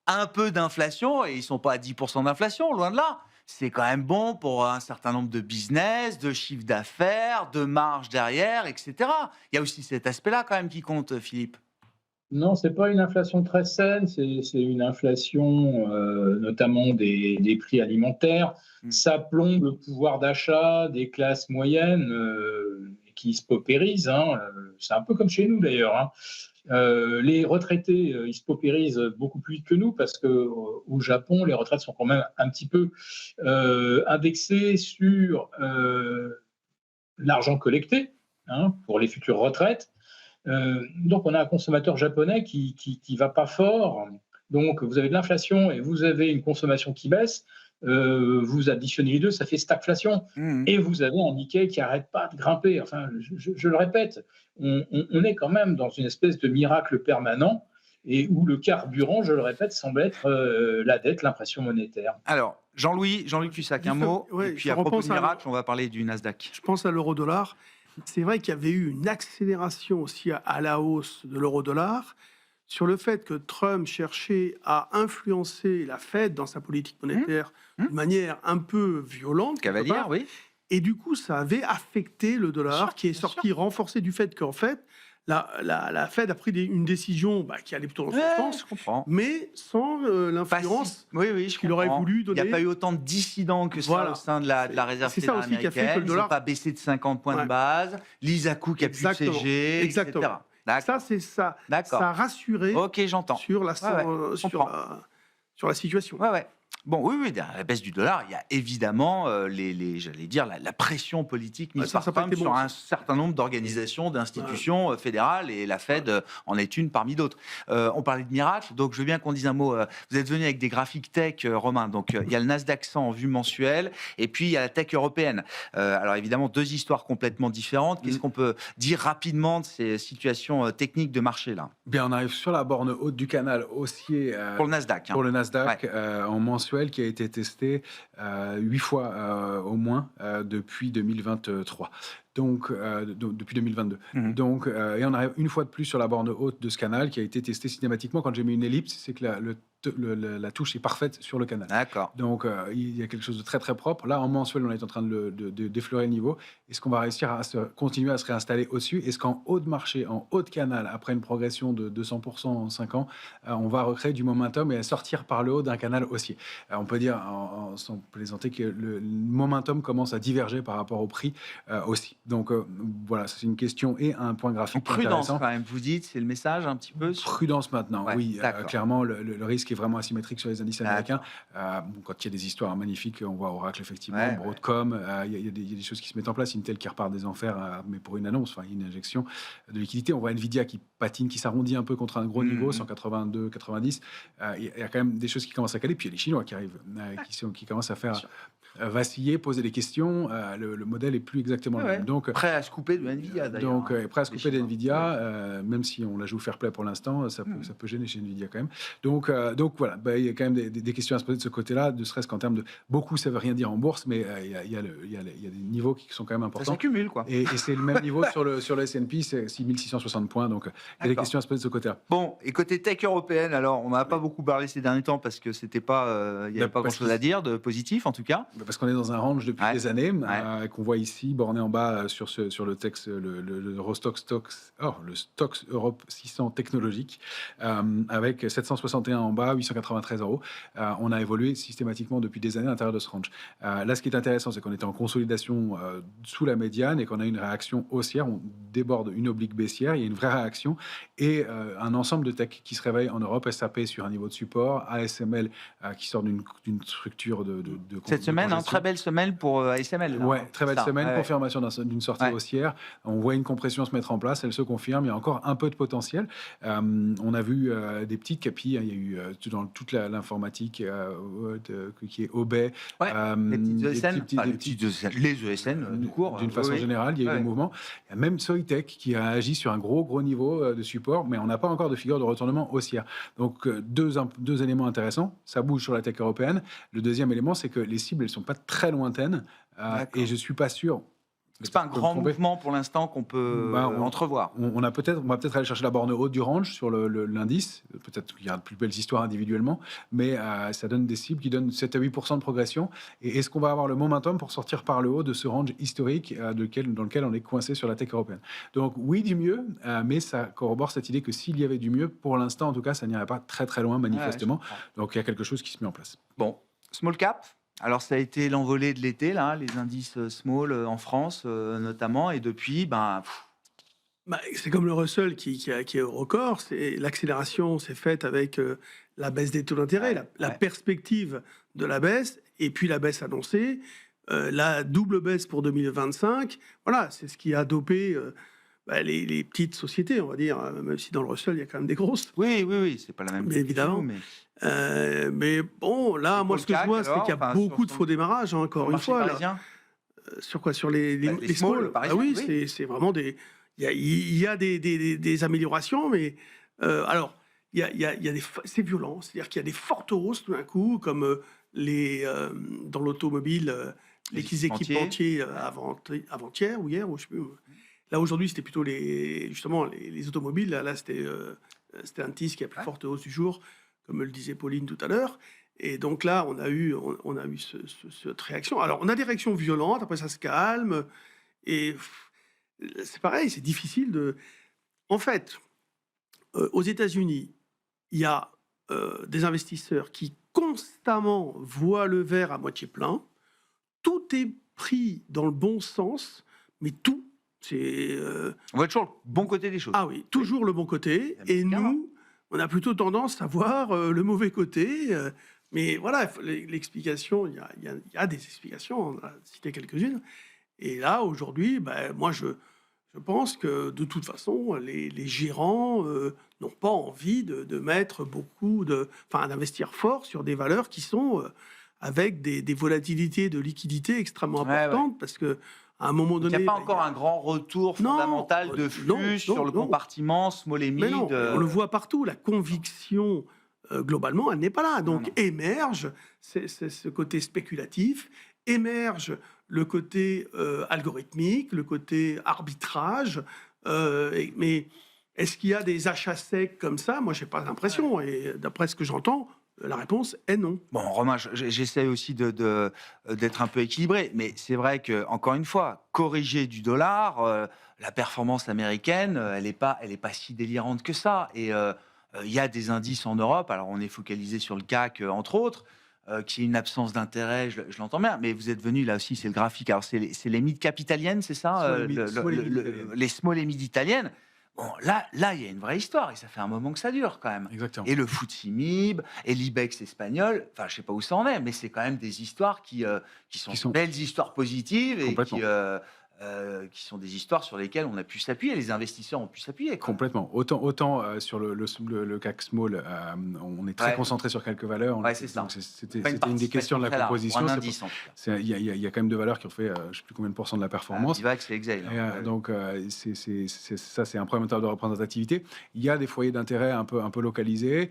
un peu d'inflation, et ils sont pas à 10% d'inflation, loin de là. C'est quand même bon pour un certain nombre de business, de chiffre d'affaires, de marge derrière, etc. Il y a aussi cet aspect-là quand même qui compte, Philippe. Non, c'est pas une inflation très saine, c'est une inflation notamment des prix alimentaires. Ça plombe le pouvoir d'achat des classes moyennes qui se paupérisent. Hein. C'est un peu comme chez nous d'ailleurs. Hein. Les retraités, ils se paupérisent beaucoup plus vite que nous, parce qu'au Japon, les retraites sont quand même un petit peu indexées sur l'argent collecté, hein, pour les futures retraites. Donc, on a un consommateur japonais qui va pas fort. Donc, vous avez de l'inflation et vous avez une consommation qui baisse. Vous additionnez les deux, ça fait stagflation. Et vous avez un Nikkei qui n'arrête pas de grimper. Enfin, je le répète, on est quand même dans une espèce de miracle permanent, et où le carburant, je le répète, semble être la dette, l'impression monétaire. Alors, Jean-Louis Cussac, un mot, et puis à propos du miracle, on va parler du Nasdaq. Je pense à l'euro-dollar. C'est vrai qu'il y avait eu une accélération aussi à la hausse de l'euro-dollar sur le fait que Trump cherchait à influencer la Fed dans sa politique monétaire de manière un peu violente. Cavalière, oui. Et du coup, ça avait affecté le dollar, qui est sorti renforcé du fait qu'en fait, la Fed a pris une décision qui allait plutôt dans son sens, mais sans l'influence qu'il aurait voulu donner. Il n'y a pas eu autant de dissidents que ça au sein de la réserve fédérale américaine. Ils n'ont pas baissé de 50 points de base. L'ISACU qui a pu siéger, etc. Ça, c'est ça. Ça a rassuré sur la situation. Bon, oui, oui, derrière la baisse du dollar, il y a évidemment j'allais dire, la pression politique mise Ouais, ça par a pas Trump été sur bon, un ça. certain nombre d'organisations, d'institutions fédérales, et la Fed en est une parmi d'autres. On parlait de miracle, donc je veux bien qu'on dise un mot. Vous êtes venu avec des graphiques tech, Romain. Donc il y a le Nasdaq 100 en vue mensuelle, et puis il y a la tech européenne. Alors évidemment, deux histoires complètement différentes. Qu'est-ce qu'on peut dire rapidement de ces situations techniques de marché là Bien, on arrive sur la borne haute du canal haussier pour le Nasdaq? pour le Nasdaq en mensuel qui a été testé 8 fois au moins depuis 2023. Donc, depuis 2022. Mhm. Donc, et on arrive une fois de plus sur la borne haute de ce canal qui a été testé cinématiquement. Quand j'ai mis une ellipse, c'est que la touche est parfaite sur le canal. D'accord. Donc, il y a quelque chose de très très propre. Là, en mensuel, on est en train de d'effleurer le niveau. Est-ce qu'on va réussir à continuer à se réinstaller au-dessus? Est-ce qu'en haut de marché, en haut de canal, après une progression de 200% en 5 ans, on va recréer du momentum et à sortir par le haut d'un canal haussier? On peut dire, sans plaisanter, que le momentum commence à diverger par rapport au prix aussi. Donc, voilà, c'est une question et un point graphique Donc, prudence intéressant. quand même, vous dites, c'est le message un petit peu Prudence maintenant, Ouais, oui. d'accord. Clairement, le risque est vraiment asymétrique sur les indices américains. Quand il y a des histoires magnifiques, on voit Oracle, effectivement, Ouais, Broadcom, il y a des choses qui se mettent en place. Intel qui repart des enfers, mais pour une annonce, enfin une injection de liquidité. On voit Nvidia qui patine, qui s'arrondit un peu contre un gros niveau, 182, 90. Il y a quand même des choses qui commencent à caler. Puis il y a les Chinois qui arrivent, qui commencent à faire vaciller, poser des questions. Le modèle est plus exactement le même. Donc, prêt à se couper de Nvidia d'ailleurs. donc, prêt à se les couper Chinois. d'NVIDIA, même si on la joue fair play pour l'instant, ça peut gêner chez NVIDIA quand même. Donc voilà, il y a quand même des questions à se poser de ce côté-là, ne serait-ce qu'en termes de... Beaucoup, ça ne veut rien dire en bourse, mais il y a des niveaux qui sont quand même Ça importants. s'accumule, quoi. Et c'est le même niveau sur le S&P, c'est 6660 points. Donc, il y a des D'accord. questions à se poser de ce côté-là. Bon, et côté tech européenne, alors, on n'a pas beaucoup parlé ces derniers temps parce que c'était pas, il n'y avait pas Parce grand-chose à dire de positif, en tout cas. Parce qu'on est dans un range depuis Ouais. des années, qu'on voit ici, borné en bas sur le texte, le Stoxx Europe 600 technologique, avec 761 en bas, 893 en haut. On a évolué systématiquement depuis des années à l'intérieur de ce range. Là, ce qui est intéressant, c'est qu'on était en consolidation sous la médiane et qu'on a une réaction haussière. On déborde une oblique baissière, il y a une vraie réaction et un ensemble de tech qui se réveille en Europe, SAP sur un niveau de support, ASML qui sort d'une structure de Cette semaine, congestion. très belle semaine pour ASML. là, Ouais, hein. très belle Ça, semaine, ouais. confirmation d'une sortie Ouais. haussière. On voit une compression se mettre en place, elle se confirme, il y a encore un peu de potentiel. On a vu des petites capilles, il y a eu dans toute l'informatique qui est Obey. Ouais, les petites ESN, des les petites ESN, les ESN, du cours. D'une façon générale, il y a eu des mouvements. Il y a même Soitec qui a agi sur un gros niveau de support, mais on n'a pas encore de figure de retournement haussière. Donc, deux éléments intéressants. Ça bouge sur la tech européenne. Le deuxième élément, c'est que les cibles, elles ne sont pas très lointaines. Et je ne suis pas sûr... C'est pas un grand mouvement pour l'instant qu'on peut entrevoir. On va peut-être aller chercher la borne haute du range sur l'indice. Peut-être qu'il y a de plus belles histoires individuellement, mais ça donne des cibles qui donnent 7 à 8% de progression. Et est-ce qu'on va avoir le momentum pour sortir par le haut de ce range historique dans lequel on est coincé sur la tech européenne? Donc oui, du mieux, mais ça corrobore cette idée que s'il y avait du mieux, pour l'instant en tout cas, ça n'irait pas très très loin manifestement. Donc il y a quelque chose qui se met en place. Bon, small cap. Alors, ça a été l'envolée de l'été, là, les indices small en France, notamment. Et depuis, c'est comme le Russell qui est au record. L'accélération s'est faite avec la baisse des taux d'intérêt, la perspective de la baisse, et puis la baisse annoncée, la double baisse pour 2025. Voilà, c'est ce qui a dopé les petites sociétés, on va dire, même si dans le Russell, il y a quand même des grosses. Oui, c'est pas la même Mais chose. évidemment. Mais bon, là, moi, ce que je vois, c'est qu'il y a beaucoup de faux démarrages, encore une fois. Là. Sur quoi? Sur les small parisiens, oui. C'est vraiment des... Il y a des améliorations, mais... alors, c'est violent. C'est-à-dire qu'il y a des fortes hausses, tout d'un coup, comme dans l'automobile, les équipementiers avant-hier ou hier, ou je sais plus. Là, aujourd'hui, c'était plutôt justement les automobiles. Là, c'était Stellantis qui a la plus forte hausse du jour, comme le disait Pauline tout à l'heure. Et donc là, on a eu cette réaction. Alors, on a des réactions violentes, après ça se calme. Et c'est pareil, c'est difficile de... En fait, aux États-Unis, il y a des investisseurs qui constamment voient le verre à moitié plein. Tout est pris dans le bon sens, mais tout, c'est... On voit toujours le bon côté des choses. Ah oui, toujours le bon côté. Et nous, on a plutôt tendance à voir le mauvais côté, Mais voilà, l'explication, il y a des explications, on a cité quelques-unes. Et là, aujourd'hui, moi, je pense que de toute façon, les gérants n'ont pas envie de mettre d'investir fort sur des valeurs qui sont avec des volatilités de liquidité extrêmement Ouais, ouais. importantes, parce que à un moment Il n'y donné, a pas encore un grand retour Non, fondamental de flux sur le non. compartiment small et Mais mid. non, on le voit partout. La conviction, globalement, elle n'est pas là. Donc non. émerge ce côté spéculatif, émerge le côté algorithmique, le côté arbitrage. Mais est-ce qu'il y a des achats secs comme ça? Moi, je n'ai pas l'impression. Et d'après ce que j'entends, la réponse est non. Bon, Romain, j'essaie aussi d'être un peu équilibré, mais c'est vrai que, encore une fois, corrigé du dollar, la performance américaine, elle n'est pas si délirante que ça. Et il y a des indices en Europe, alors on est focalisé sur le CAC, entre autres, qui est une absence d'intérêt, je l'entends bien, mais vous êtes venu, là aussi, c'est le graphique, alors c'est les mid-cap italiennes, c'est ça? Les small et mid italiennes. Bon, là, il y a une vraie histoire, et ça fait un moment que ça dure, quand même. Exactement. Et le FTSE MIB, et l'IBEX espagnol, enfin, je sais pas où ça en est, mais c'est quand même des histoires qui sont belles histoires positives et qui sont des histoires sur lesquelles on a pu s'appuyer, les investisseurs ont pu s'appuyer. Complètement. Autant sur le CAC Small, on est très concentré sur quelques valeurs. Ouais, c'est ça. C'était une des questions de la composition. Il y a quand même deux valeurs qui ont fait, je ne sais plus combien de pourcents de la performance. Vivax et Exail. Donc, c'est un problème en termes de représentativité. Il y a des foyers d'intérêt un peu localisés.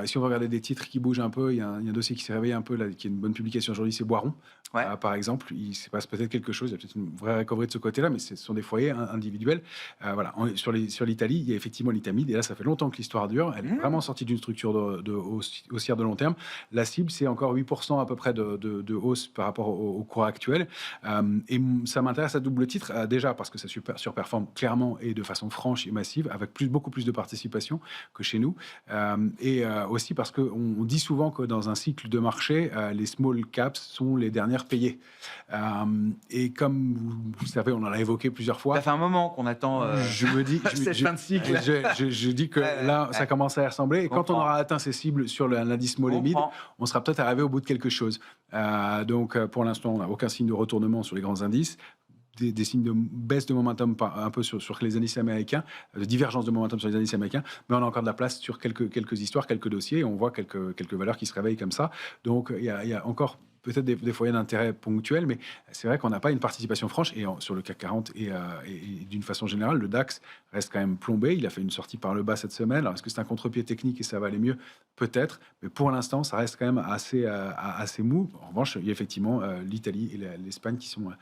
Si on veut regarder des titres qui bougent un peu, il y a un dossier qui s'est réveillé un peu, là, qui est une bonne publication aujourd'hui, c'est Boiron. Par exemple, il se passe peut-être quelque chose, il y a peut-être une vraie recovery de ce côté-là, mais ce sont des foyers individuels. Voilà. Sur l'Italie, il y a effectivement l'Itamid, et là, ça fait longtemps que l'histoire dure. Elle est vraiment sortie d'une structure haussière de long terme. La cible, c'est encore 8% à peu près de hausse par rapport au cours actuel. Et ça m'intéresse à double titre, déjà parce que ça surperforme clairement et de façon franche et massive, avec beaucoup plus de participation que chez nous. Et aussi parce qu'on dit souvent que dans un cycle de marché, les small caps sont les dernières payées. Et comme vous savez, on en a évoqué plusieurs fois. Ça fait un moment qu'on attend je me dis, cette fin de cycle. Je dis que là, ça commence à y ressembler. Et quand on aura atteint ces cibles sur l'indice small et mid, on sera peut-être arrivé au bout de quelque chose. Donc, pour l'instant, on n'a aucun signe de retournement sur les grands indices. Des signes de baisse de momentum un peu sur les indices américains, de divergence de momentum sur les indices américains, mais on a encore de la place sur quelques histoires, quelques dossiers, et on voit quelques valeurs qui se réveillent comme ça. Donc, il y a encore peut-être des foyers d'intérêt ponctuels, mais c'est vrai qu'on n'a pas une participation franche. Et sur le CAC 40 et d'une façon générale, le DAX reste quand même plombé. Il a fait une sortie par le bas cette semaine. Alors, est-ce que c'est un contre-pied technique et ça va aller mieux? Peut-être, mais pour l'instant, ça reste quand même assez mou. En revanche, il y a effectivement l'Italie et l'Espagne qui sont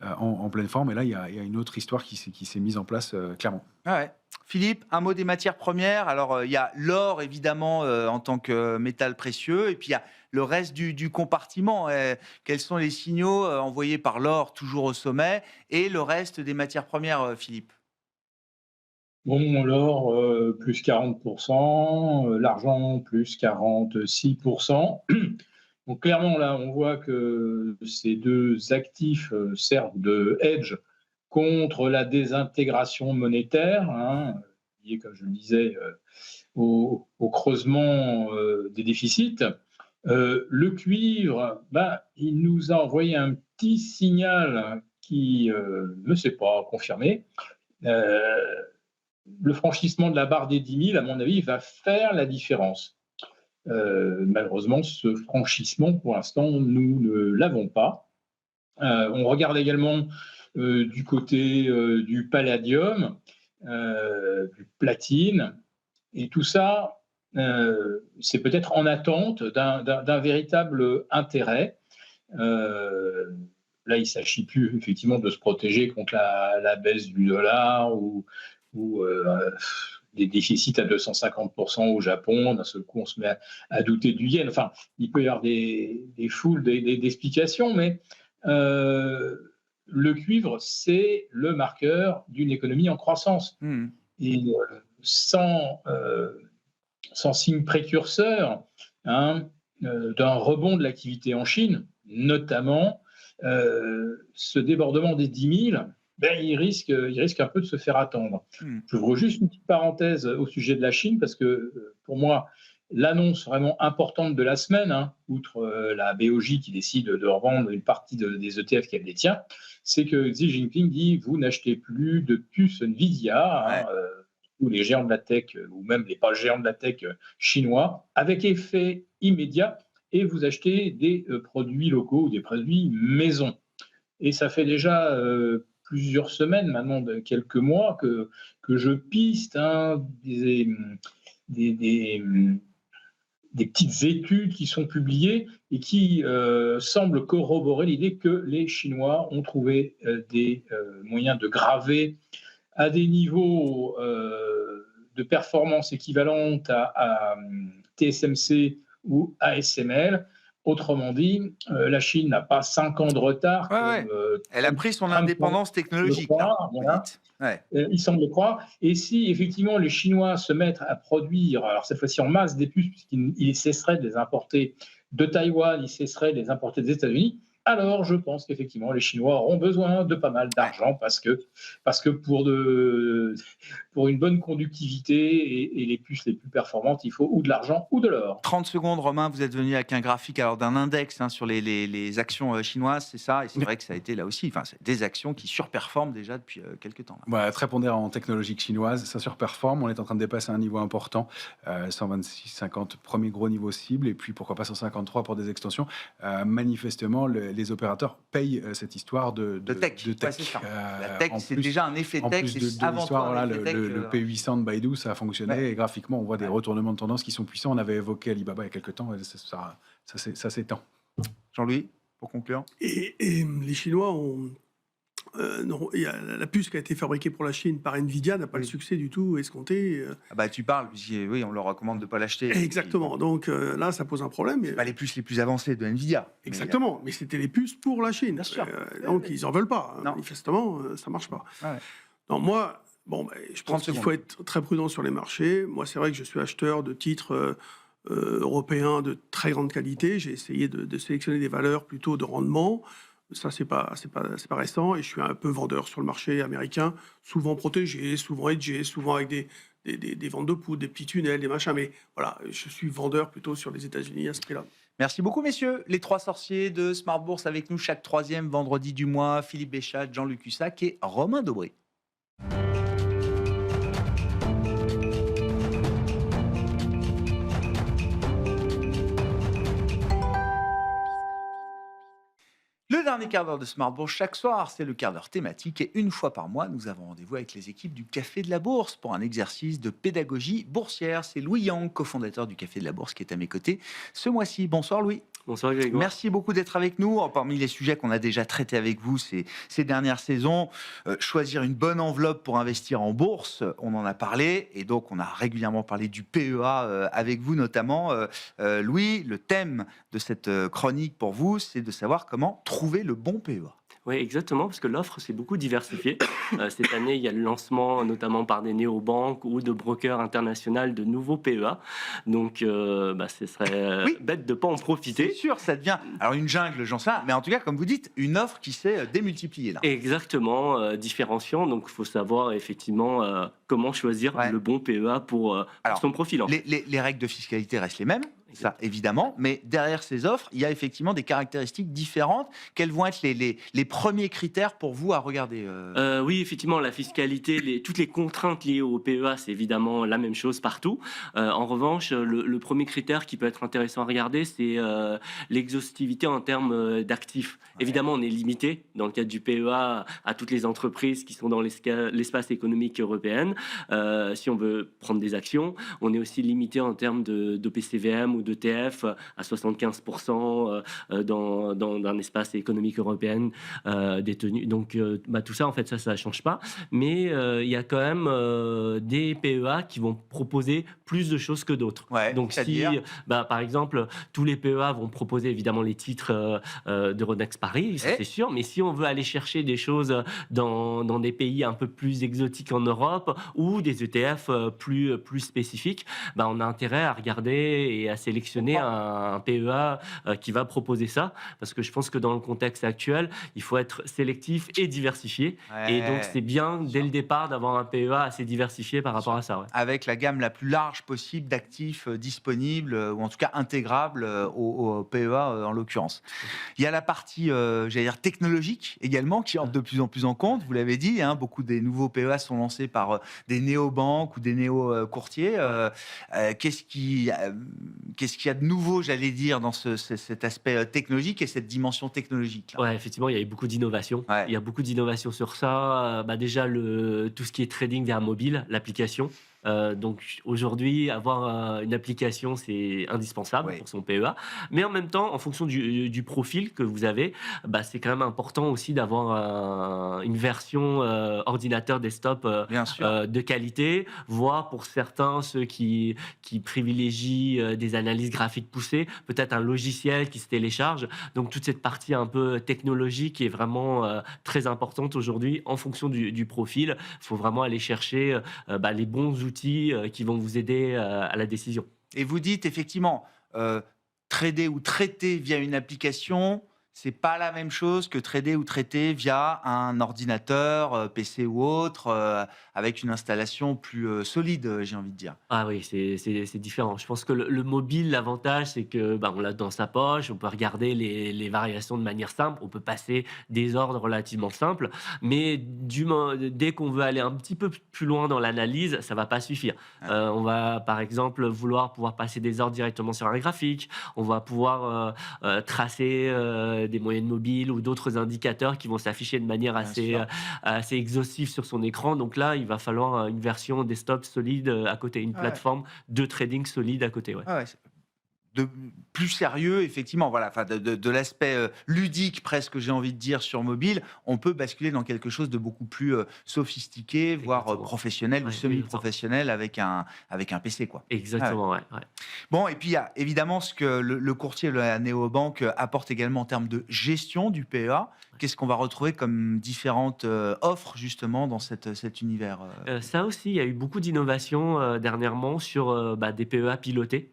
en pleine forme. Et là, il y a une autre histoire qui s'est mise en place clairement. Ouais. Philippe, un mot des matières premières. Alors, il y a l'or, évidemment, en tant que métal précieux, et puis il y a le reste du compartiment. Quels sont les signaux envoyés par l'or, toujours au sommet, et le reste des matières premières, Philippe? Bon, l'or, plus 40%, l'argent, plus 46%. Donc, clairement, là, on voit que ces deux actifs servent de hedge contre la désintégration monétaire, liée, comme je le disais, au creusement des déficits. Le cuivre, il nous a envoyé un petit signal qui ne s'est pas confirmé. Le franchissement de la barre des 10 000, à mon avis, va faire la différence. Malheureusement, ce franchissement, pour l'instant, nous ne l'avons pas. On regarde également du côté du palladium, du platine, et tout ça, c'est peut-être en attente d'un véritable intérêt. Là, il ne s'agit plus effectivement de se protéger contre la baisse du dollar ou des déficits à 250% au Japon. D'un seul coup, on se met à douter du yen. Enfin, il peut y avoir des foules d'explications, mais le cuivre, c'est le marqueur d'une économie en croissance. Et sans signe précurseur d'un rebond de l'activité en Chine, notamment, ce débordement des 10 000, il risque un peu de se faire attendre. J'ouvre juste une petite parenthèse au sujet de la Chine, parce que pour moi, l'annonce vraiment importante de la semaine, hein, outre la BOJ qui décide de revendre une partie des ETF qu'elle détient, c'est que Xi Jinping dit vous n'achetez plus de puces Nvidia, hein, ou les géants de la tech, ou même les pas géants de la tech chinois, avec effet immédiat, et vous achetez des produits locaux ou des produits maison. Et ça fait déjà plusieurs semaines, maintenant de quelques mois, que je piste des petites études qui sont publiées et qui semblent corroborer l'idée que les Chinois ont trouvé des moyens de graver à des niveaux de performance équivalente à TSMC ou ASML. Autrement dit, la Chine n'a pas 5 ans de retard. Elle a pris son indépendance technologique. Il semble le croire. Et si effectivement les Chinois se mettent à produire, alors cette fois-ci en masse, des puces, puisqu'ils cesseraient de les importer de Taïwan, ils cesseraient de les importer des États-Unis, alors je pense qu'effectivement les Chinois auront besoin de pas mal d'argent parce que pour une bonne conductivité et les puces les plus performantes, il faut ou de l'argent ou de l'or. 30 secondes, Romain, vous êtes venu avec un graphique d'un index sur les actions chinoises, c'est ça? Et c'est vrai que ça a été là aussi, c'est des actions qui surperforment déjà depuis quelques temps. Voilà, très pondérant en technologique chinoise, ça surperforme, on est en train de dépasser un niveau important, 126,50 premier gros niveau cible, et puis pourquoi pas 153 pour des extensions. Manifestement, les opérateurs payent cette histoire de tech. Ouais, c'est ça. La tech, c'est déjà un effet tech. De l'histoire, voilà, le P800 de Baidu, ça a fonctionné. Et graphiquement, on voit des retournements de tendance qui sont puissants. On avait évoqué Alibaba il y a quelques temps. Et ça s'étend. Jean-Louis, pour conclure. Et les Chinois ont... la puce qui a été fabriquée pour la Chine par Nvidia n'a pas le succès du tout escompté. Tu parles, oui, on leur recommande de ne pas l'acheter. Exactement, donc là ça pose un problème. C'est pas les puces les plus avancées de Nvidia. Exactement, mais c'était les puces pour la Chine. Bien sûr. Donc ils n'en veulent pas, manifestement, ça ne marche pas. Ouais. Non, moi, je pense qu'il faut être très prudent sur les marchés. Moi, c'est vrai que je suis acheteur de titres européens de très grande qualité. J'ai essayé de sélectionner des valeurs plutôt de rendement. Ça, c'est pas récent. Et je suis un peu vendeur sur le marché américain, souvent protégé, souvent hedgé, souvent avec des ventes de poudre, des petits tunnels, des machins. Mais voilà, je suis vendeur plutôt sur les États-Unis à ce prix-là. Merci beaucoup, messieurs. Les 3 sorciers de Smart Bourse avec nous chaque 3e vendredi du mois. Philippe Béchat, Jean-Luc Hussac et Romain Dobré. Le dernier quart d'heure de Smart Bourse chaque soir, c'est le quart d'heure thématique et une fois par mois, nous avons rendez-vous avec les équipes du Café de la Bourse pour un exercice de pédagogie boursière. C'est Louis Yang, cofondateur du Café de la Bourse, qui est à mes côtés ce mois-ci. Bonsoir Louis. Bonsoir Grégoire. Merci beaucoup d'être avec nous. Parmi les sujets qu'on a déjà traités avec vous ces dernières saisons, choisir une bonne enveloppe pour investir en bourse, on en a parlé. Et donc, on a régulièrement parlé du PEA avec vous notamment. Louis, le thème de cette chronique pour vous, c'est de savoir comment trouver le bon PEA. Oui, exactement, parce que l'offre s'est beaucoup diversifiée. Cette année, il y a le lancement, notamment par des néobanques ou de brokers internationaux, de nouveaux PEA. Donc, ce serait bête de ne pas en profiter. C'est sûr, ça devient alors une jungle, j'en sais rien, mais en tout cas, comme vous dites, une offre qui s'est démultipliée. Là. Exactement, différenciant. Donc, il faut savoir effectivement comment choisir le bon PEA pour son profil. Les règles de fiscalité restent les mêmes. Ça, évidemment, mais derrière ces offres, il y a effectivement des caractéristiques différentes. Quels vont être les premiers critères pour vous à regarder Oui, effectivement, la fiscalité, toutes les contraintes liées au PEA, c'est évidemment la même chose partout. En revanche, le premier critère qui peut être intéressant à regarder, c'est l'exhaustivité en termes d'actifs. Ouais. Évidemment, on est limité dans le cadre du PEA à toutes les entreprises qui sont dans l'espace économique européen. Si on veut prendre des actions, on est aussi limité en termes d'OPCVM ou d'ETF à 75% dans un espace économique européen détenu. Donc, tout ça, en fait, ça ne change pas. Mais il y a quand même des PEA qui vont proposer plus de choses que d'autres. Ouais, donc, par exemple, tous les PEA vont proposer évidemment les titres d'Euronext Paris, ça, c'est sûr. Mais si on veut aller chercher des choses dans des pays un peu plus exotiques en Europe ou des ETF plus spécifiques, on a intérêt à regarder et à sélectionner sélectionner un PEA qui va proposer ça, parce que je pense que dans le contexte actuel, il faut être sélectif et diversifié. Et donc, c'est bien, dès le départ, d'avoir un PEA assez diversifié par rapport à ça. Ouais. Avec la gamme la plus large possible d'actifs disponibles, ou en tout cas intégrables au PEA en l'occurrence. Il y a la partie, j'allais dire, technologique également, qui entre de plus en plus en compte. Vous l'avez dit, beaucoup des nouveaux PEA sont lancés par des néobanques ou des néo-courtiers. Qu'est-ce qu'il y a de nouveau, j'allais dire, dans cet aspect technologique et cette dimension technologique là? Ouais, effectivement, il y a eu beaucoup d'innovations. Ouais. Il y a beaucoup d'innovations sur ça. Déjà, tout ce qui est trading via mobile, l'application. Donc aujourd'hui, avoir une application, c'est indispensable Oui. pour son PEA. Mais en même temps, en fonction du profil que vous avez, c'est quand même important aussi d'avoir une version ordinateur desktop Bien sûr. de qualité, voire pour certains, ceux qui privilégient des analyses graphiques poussées, peut-être un logiciel qui se télécharge. Donc toute cette partie un peu technologique est vraiment très importante aujourd'hui en fonction du profil. Il faut vraiment aller chercher les bons outils qui vont vous aider à la décision. Et vous dites effectivement, trader ou traiter via une application, c'est pas la même chose que trader ou traiter via un ordinateur, PC ou autre, avec une installation plus solide, j'ai envie de dire. Ah oui, c'est différent. Je pense que le mobile, l'avantage, c'est que on l'a dans sa poche, on peut regarder les variations de manière simple, on peut passer des ordres relativement simples, mais dès qu'on veut aller un petit peu plus loin dans l'analyse, ça va pas suffire. Ouais. On va, par exemple, pouvoir passer des ordres directement sur un graphique, on va pouvoir tracer des moyennes mobiles ou d'autres indicateurs qui vont s'afficher de manière assez exhaustive sur son écran. Donc là, il va falloir une version desktop solide à côté, une plateforme de trading solide à côté. Ouais. Ah ouais, de plus sérieux, effectivement, voilà, enfin de l'aspect ludique presque, j'ai envie de dire, sur mobile, on peut basculer dans quelque chose de beaucoup plus sophistiqué, voire Exactement. professionnel ou Ouais, semi-professionnel avec un PC, quoi. Exactement, ouais. Bon, et puis il y a évidemment ce que le courtier, la néobanque apporte également en termes de gestion du PEA. Qu'est-ce qu'on va retrouver comme différentes offres justement dans cet univers Ça aussi, il y a eu beaucoup d'innovations dernièrement sur des PEA pilotés.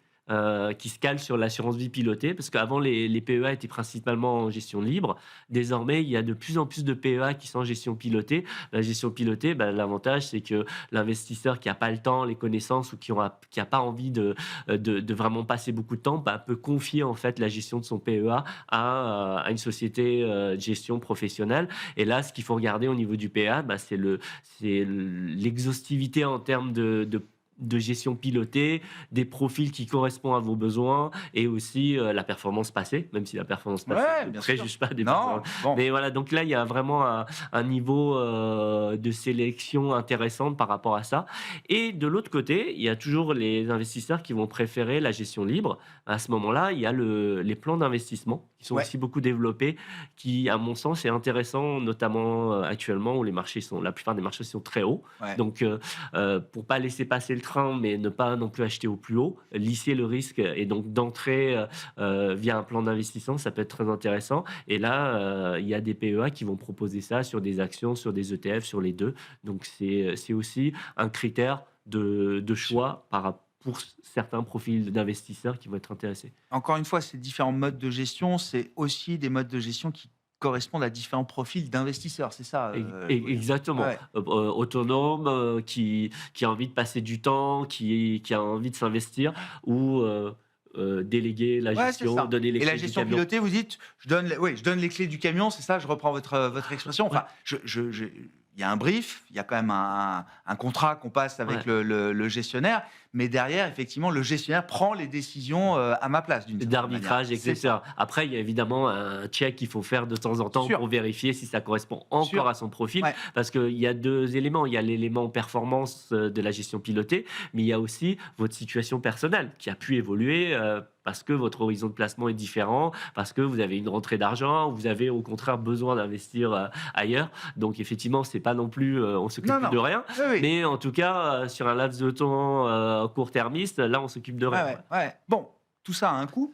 Qui se calent sur l'assurance vie pilotée, parce qu'avant les PEA étaient principalement en gestion libre. Désormais, il y a de plus en plus de PEA qui sont en gestion pilotée. La gestion pilotée, l'avantage, c'est que l'investisseur qui n'a pas le temps, les connaissances ou qui n'a pas envie de vraiment passer beaucoup de temps, peut confier en fait la gestion de son PEA à une société de gestion professionnelle. Et là, ce qu'il faut regarder au niveau du PEA, c'est l'exhaustivité en termes de gestion pilotée, des profils qui correspondent à vos besoins et aussi la performance passée, même si la performance passée ne préjuge pas des performances. Bon. Mais voilà, donc là, il y a vraiment un niveau de sélection intéressante par rapport à ça. Et de l'autre côté, il y a toujours les investisseurs qui vont préférer la gestion libre. À ce moment-là, il y a les plans d'investissement qui sont aussi beaucoup développés, qui, à mon sens, est intéressant, notamment actuellement où la plupart des marchés sont très hauts. Ouais. Donc, pour pas laisser passer le train, mais ne pas non plus acheter au plus haut, lisser le risque et donc d'entrer via un plan d'investissement, ça peut être très intéressant. Et là, il y a des PEA qui vont proposer ça sur des actions, sur des ETF, sur les deux. Donc, c'est aussi un critère de choix pour certains profils d'investisseurs qui vont être intéressés. Encore une fois, ces différents modes de gestion, c'est aussi des modes de gestion qui correspondent à différents profils d'investisseurs, c'est ça Exactement. Ouais. Autonome, qui a envie de passer du temps, qui a envie de s'investir, ou déléguer la gestion, c'est ça. donner les Et clés la du gestion camion. pilotée, vous dites, je donne les clés du camion, c'est ça, je reprends votre expression. Enfin, il y a un brief, il y a quand même un contrat qu'on passe avec le gestionnaire, mais derrière, effectivement, le gestionnaire prend les décisions à ma place, d'une certaine D'arbitrage, manière. C'est etc. ça. Après, il y a évidemment un check qu'il faut faire de temps en temps Sûr. pour vérifier si ça correspond encore Sûr. à son profil. Ouais. Parce qu'il y a deux éléments. Il y a l'élément performance de la gestion pilotée, mais il y a aussi votre situation personnelle qui a pu évoluer parce que votre horizon de placement est différent, parce que vous avez une rentrée d'argent, vous avez au contraire besoin d'investir ailleurs. Donc effectivement, c'est pas non plus on s'occupe plus de rien, Oui. mais en tout cas sur un laps de temps court-termiste, là on s'occupe de rien. Ouais. Bon, tout ça a un coût.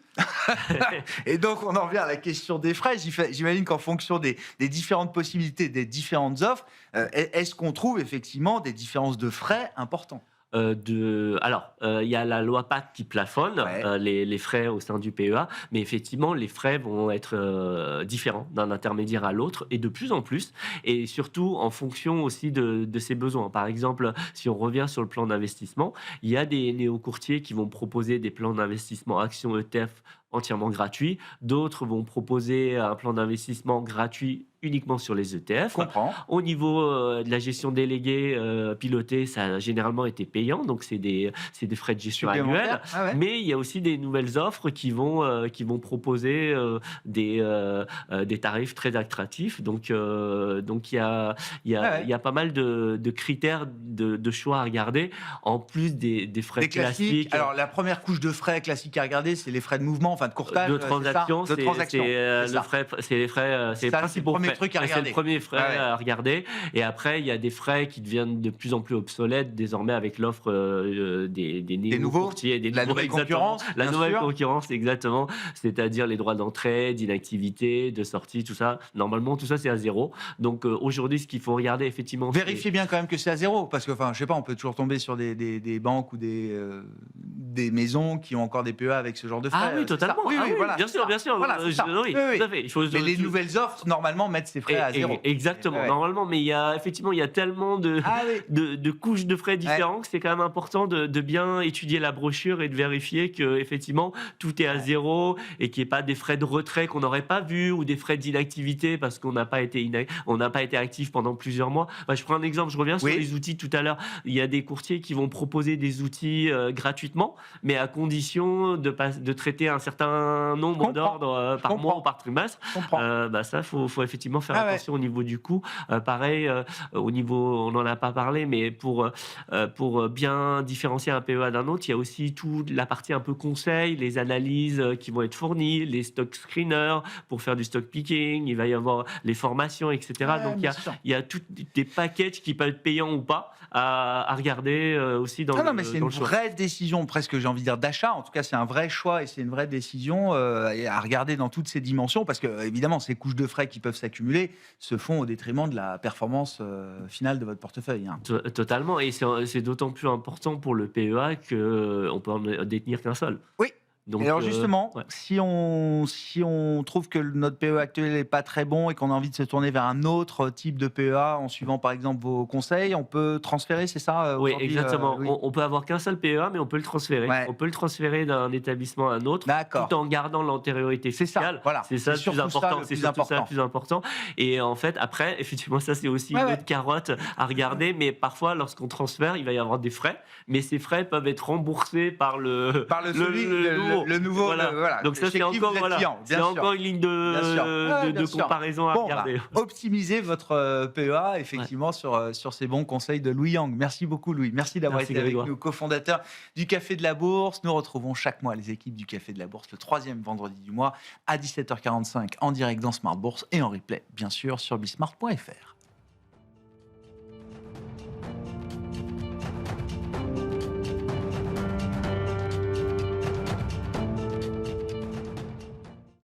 Et donc, on en revient à la question des frais. J'imagine qu'en fonction des différentes possibilités, des différentes offres, est-ce qu'on trouve effectivement des différences de frais importants ? Il y a la loi Pacte qui plafonne Ouais. les frais au sein du PEA, mais effectivement, les frais vont être différents d'un intermédiaire à l'autre et de plus en plus, et surtout en fonction aussi de ses besoins. Par exemple, si on revient sur le plan d'investissement, il y a des néo-courtiers qui vont proposer des plans d'investissement actions ETF entièrement gratuits, d'autres vont proposer un plan d'investissement gratuit uniquement sur les Je ETF. comprends. Au niveau de la gestion déléguée pilotée, ça a généralement été payant, donc c'est des frais de gestion annuels. Supplémentaire. Ah ouais. Mais il y a aussi des nouvelles offres qui vont proposer des tarifs très attractifs. Donc il y a, Ouais. il y a pas mal de critères de choix à regarder, en plus des frais Des classiques. classiques. Alors, la première couche de frais classiques à regarder, c'est les frais de mouvement, enfin de courtage. De c'est ça transactions, De transaction. C'est ça. c'est les frais, c'est les Ça, c'est le principaux premier frais. truc à C'est regarder. le premier frais Ah ouais. à regarder. Et après, il y a des frais qui deviennent de plus en plus obsolètes désormais avec l'offre des nouveaux, courtiers, des la nouveaux, nouvelle exactement. concurrence, La bien nouvelle sûr. concurrence, exactement. C'est-à-dire les droits d'entrée, d'inactivité, de sortie, tout ça. Normalement, tout ça, c'est à zéro. Donc aujourd'hui, ce qu'il faut regarder, effectivement, c'est- Vérifiez bien quand même que c'est à zéro, parce que, enfin, je sais pas, on peut toujours tomber sur des banques ou des maisons qui ont encore des PEA avec ce genre de frais. Ah oui, c'est ça. totalement. Oui, Ah oui, oui, voilà, bien c'est sûr, ça. bien sûr. Voilà, c'est ça. Oui, Oui, oui. tout à fait. Il faut Mais les nouvelles offres, normalement, mettent ces frais à zéro. Exactement, Ouais. normalement, mais effectivement, il y a tellement Ah oui. de couches de frais différents que c'est quand même important de bien étudier la brochure et de vérifier que effectivement tout est à zéro et qu'il n'y ait pas des frais de retrait qu'on n'aurait pas vus ou des frais d'inactivité parce qu'on n'a pas été actif pendant plusieurs mois. Je prends un exemple, je reviens sur Oui. les outils tout à l'heure. Il y a des courtiers qui vont proposer des outils gratuitement, mais à condition de traiter un certain nombre comprends. d'ordres par mois comprends. ou par trimestre. Je comprends. Ça, faut effectivement faire Ah ouais. attention au niveau du coût. Pareil, au niveau, on n'en a pas parlé, mais pour bien différencier un PEA d'un autre, il y a aussi toute la partie un peu conseil, les analyses qui vont être fournies, les stock screeners pour faire du stock picking, il va y avoir les formations, etc. Ouais, Donc bien sûr. il y a tous des packages qui peuvent être payants ou pas à regarder aussi dans Non, mais c'est dans une le choix. vraie décision, presque, j'ai envie de dire, d'achat. En tout cas, c'est un vrai choix et c'est une vraie décision et à regarder dans toutes ces dimensions parce que, évidemment, ces couches de frais qui peuvent s'accumuler se font au détriment de la performance finale de votre portefeuille. Hein. Totalement, et c'est d'autant plus important pour le PEA qu'on peut en détenir qu'un seul. Oui. Donc, Et alors justement, ouais. si on trouve que notre PEA actuel n'est pas très bon et qu'on a envie de se tourner vers un autre type de PEA en suivant par exemple vos conseils, on peut transférer, c'est ça Oui, aujourd'hui, exactement. oui. On peut avoir qu'un seul PEA, mais on peut le transférer. Ouais. On peut le transférer d'un établissement à un autre, D'accord. tout en gardant l'antériorité C'est ça, fiscale. voilà. C'est ça C'est le plus surtout ça important. le C'est plus surtout ça le important. plus important. Et en fait, après, effectivement, ça c'est aussi Ouais, une ouais. autre carotte à regarder. Mais parfois, lorsqu'on transfère, il va y avoir des frais, mais ces frais peuvent être remboursés par le nouveau. le nouveau. Voilà. Voilà. Donc ça, Chez c'est qui vous encore, êtes voilà, client, c'est bien sûr. encore une ligne Bien sûr. Ouais, bien de sûr. comparaison à Bon, regarder. optimisez votre PEA effectivement sur ces bons conseils de Louis Yang. Merci beaucoup Louis. Merci d'avoir Merci, été avec Grégoire. nous, cofondateur du Café de la Bourse. Nous retrouvons chaque mois les équipes du Café de la Bourse le 3e vendredi du mois à 17h45 en direct dans Smart Bourse et en replay bien sûr sur bismart.fr.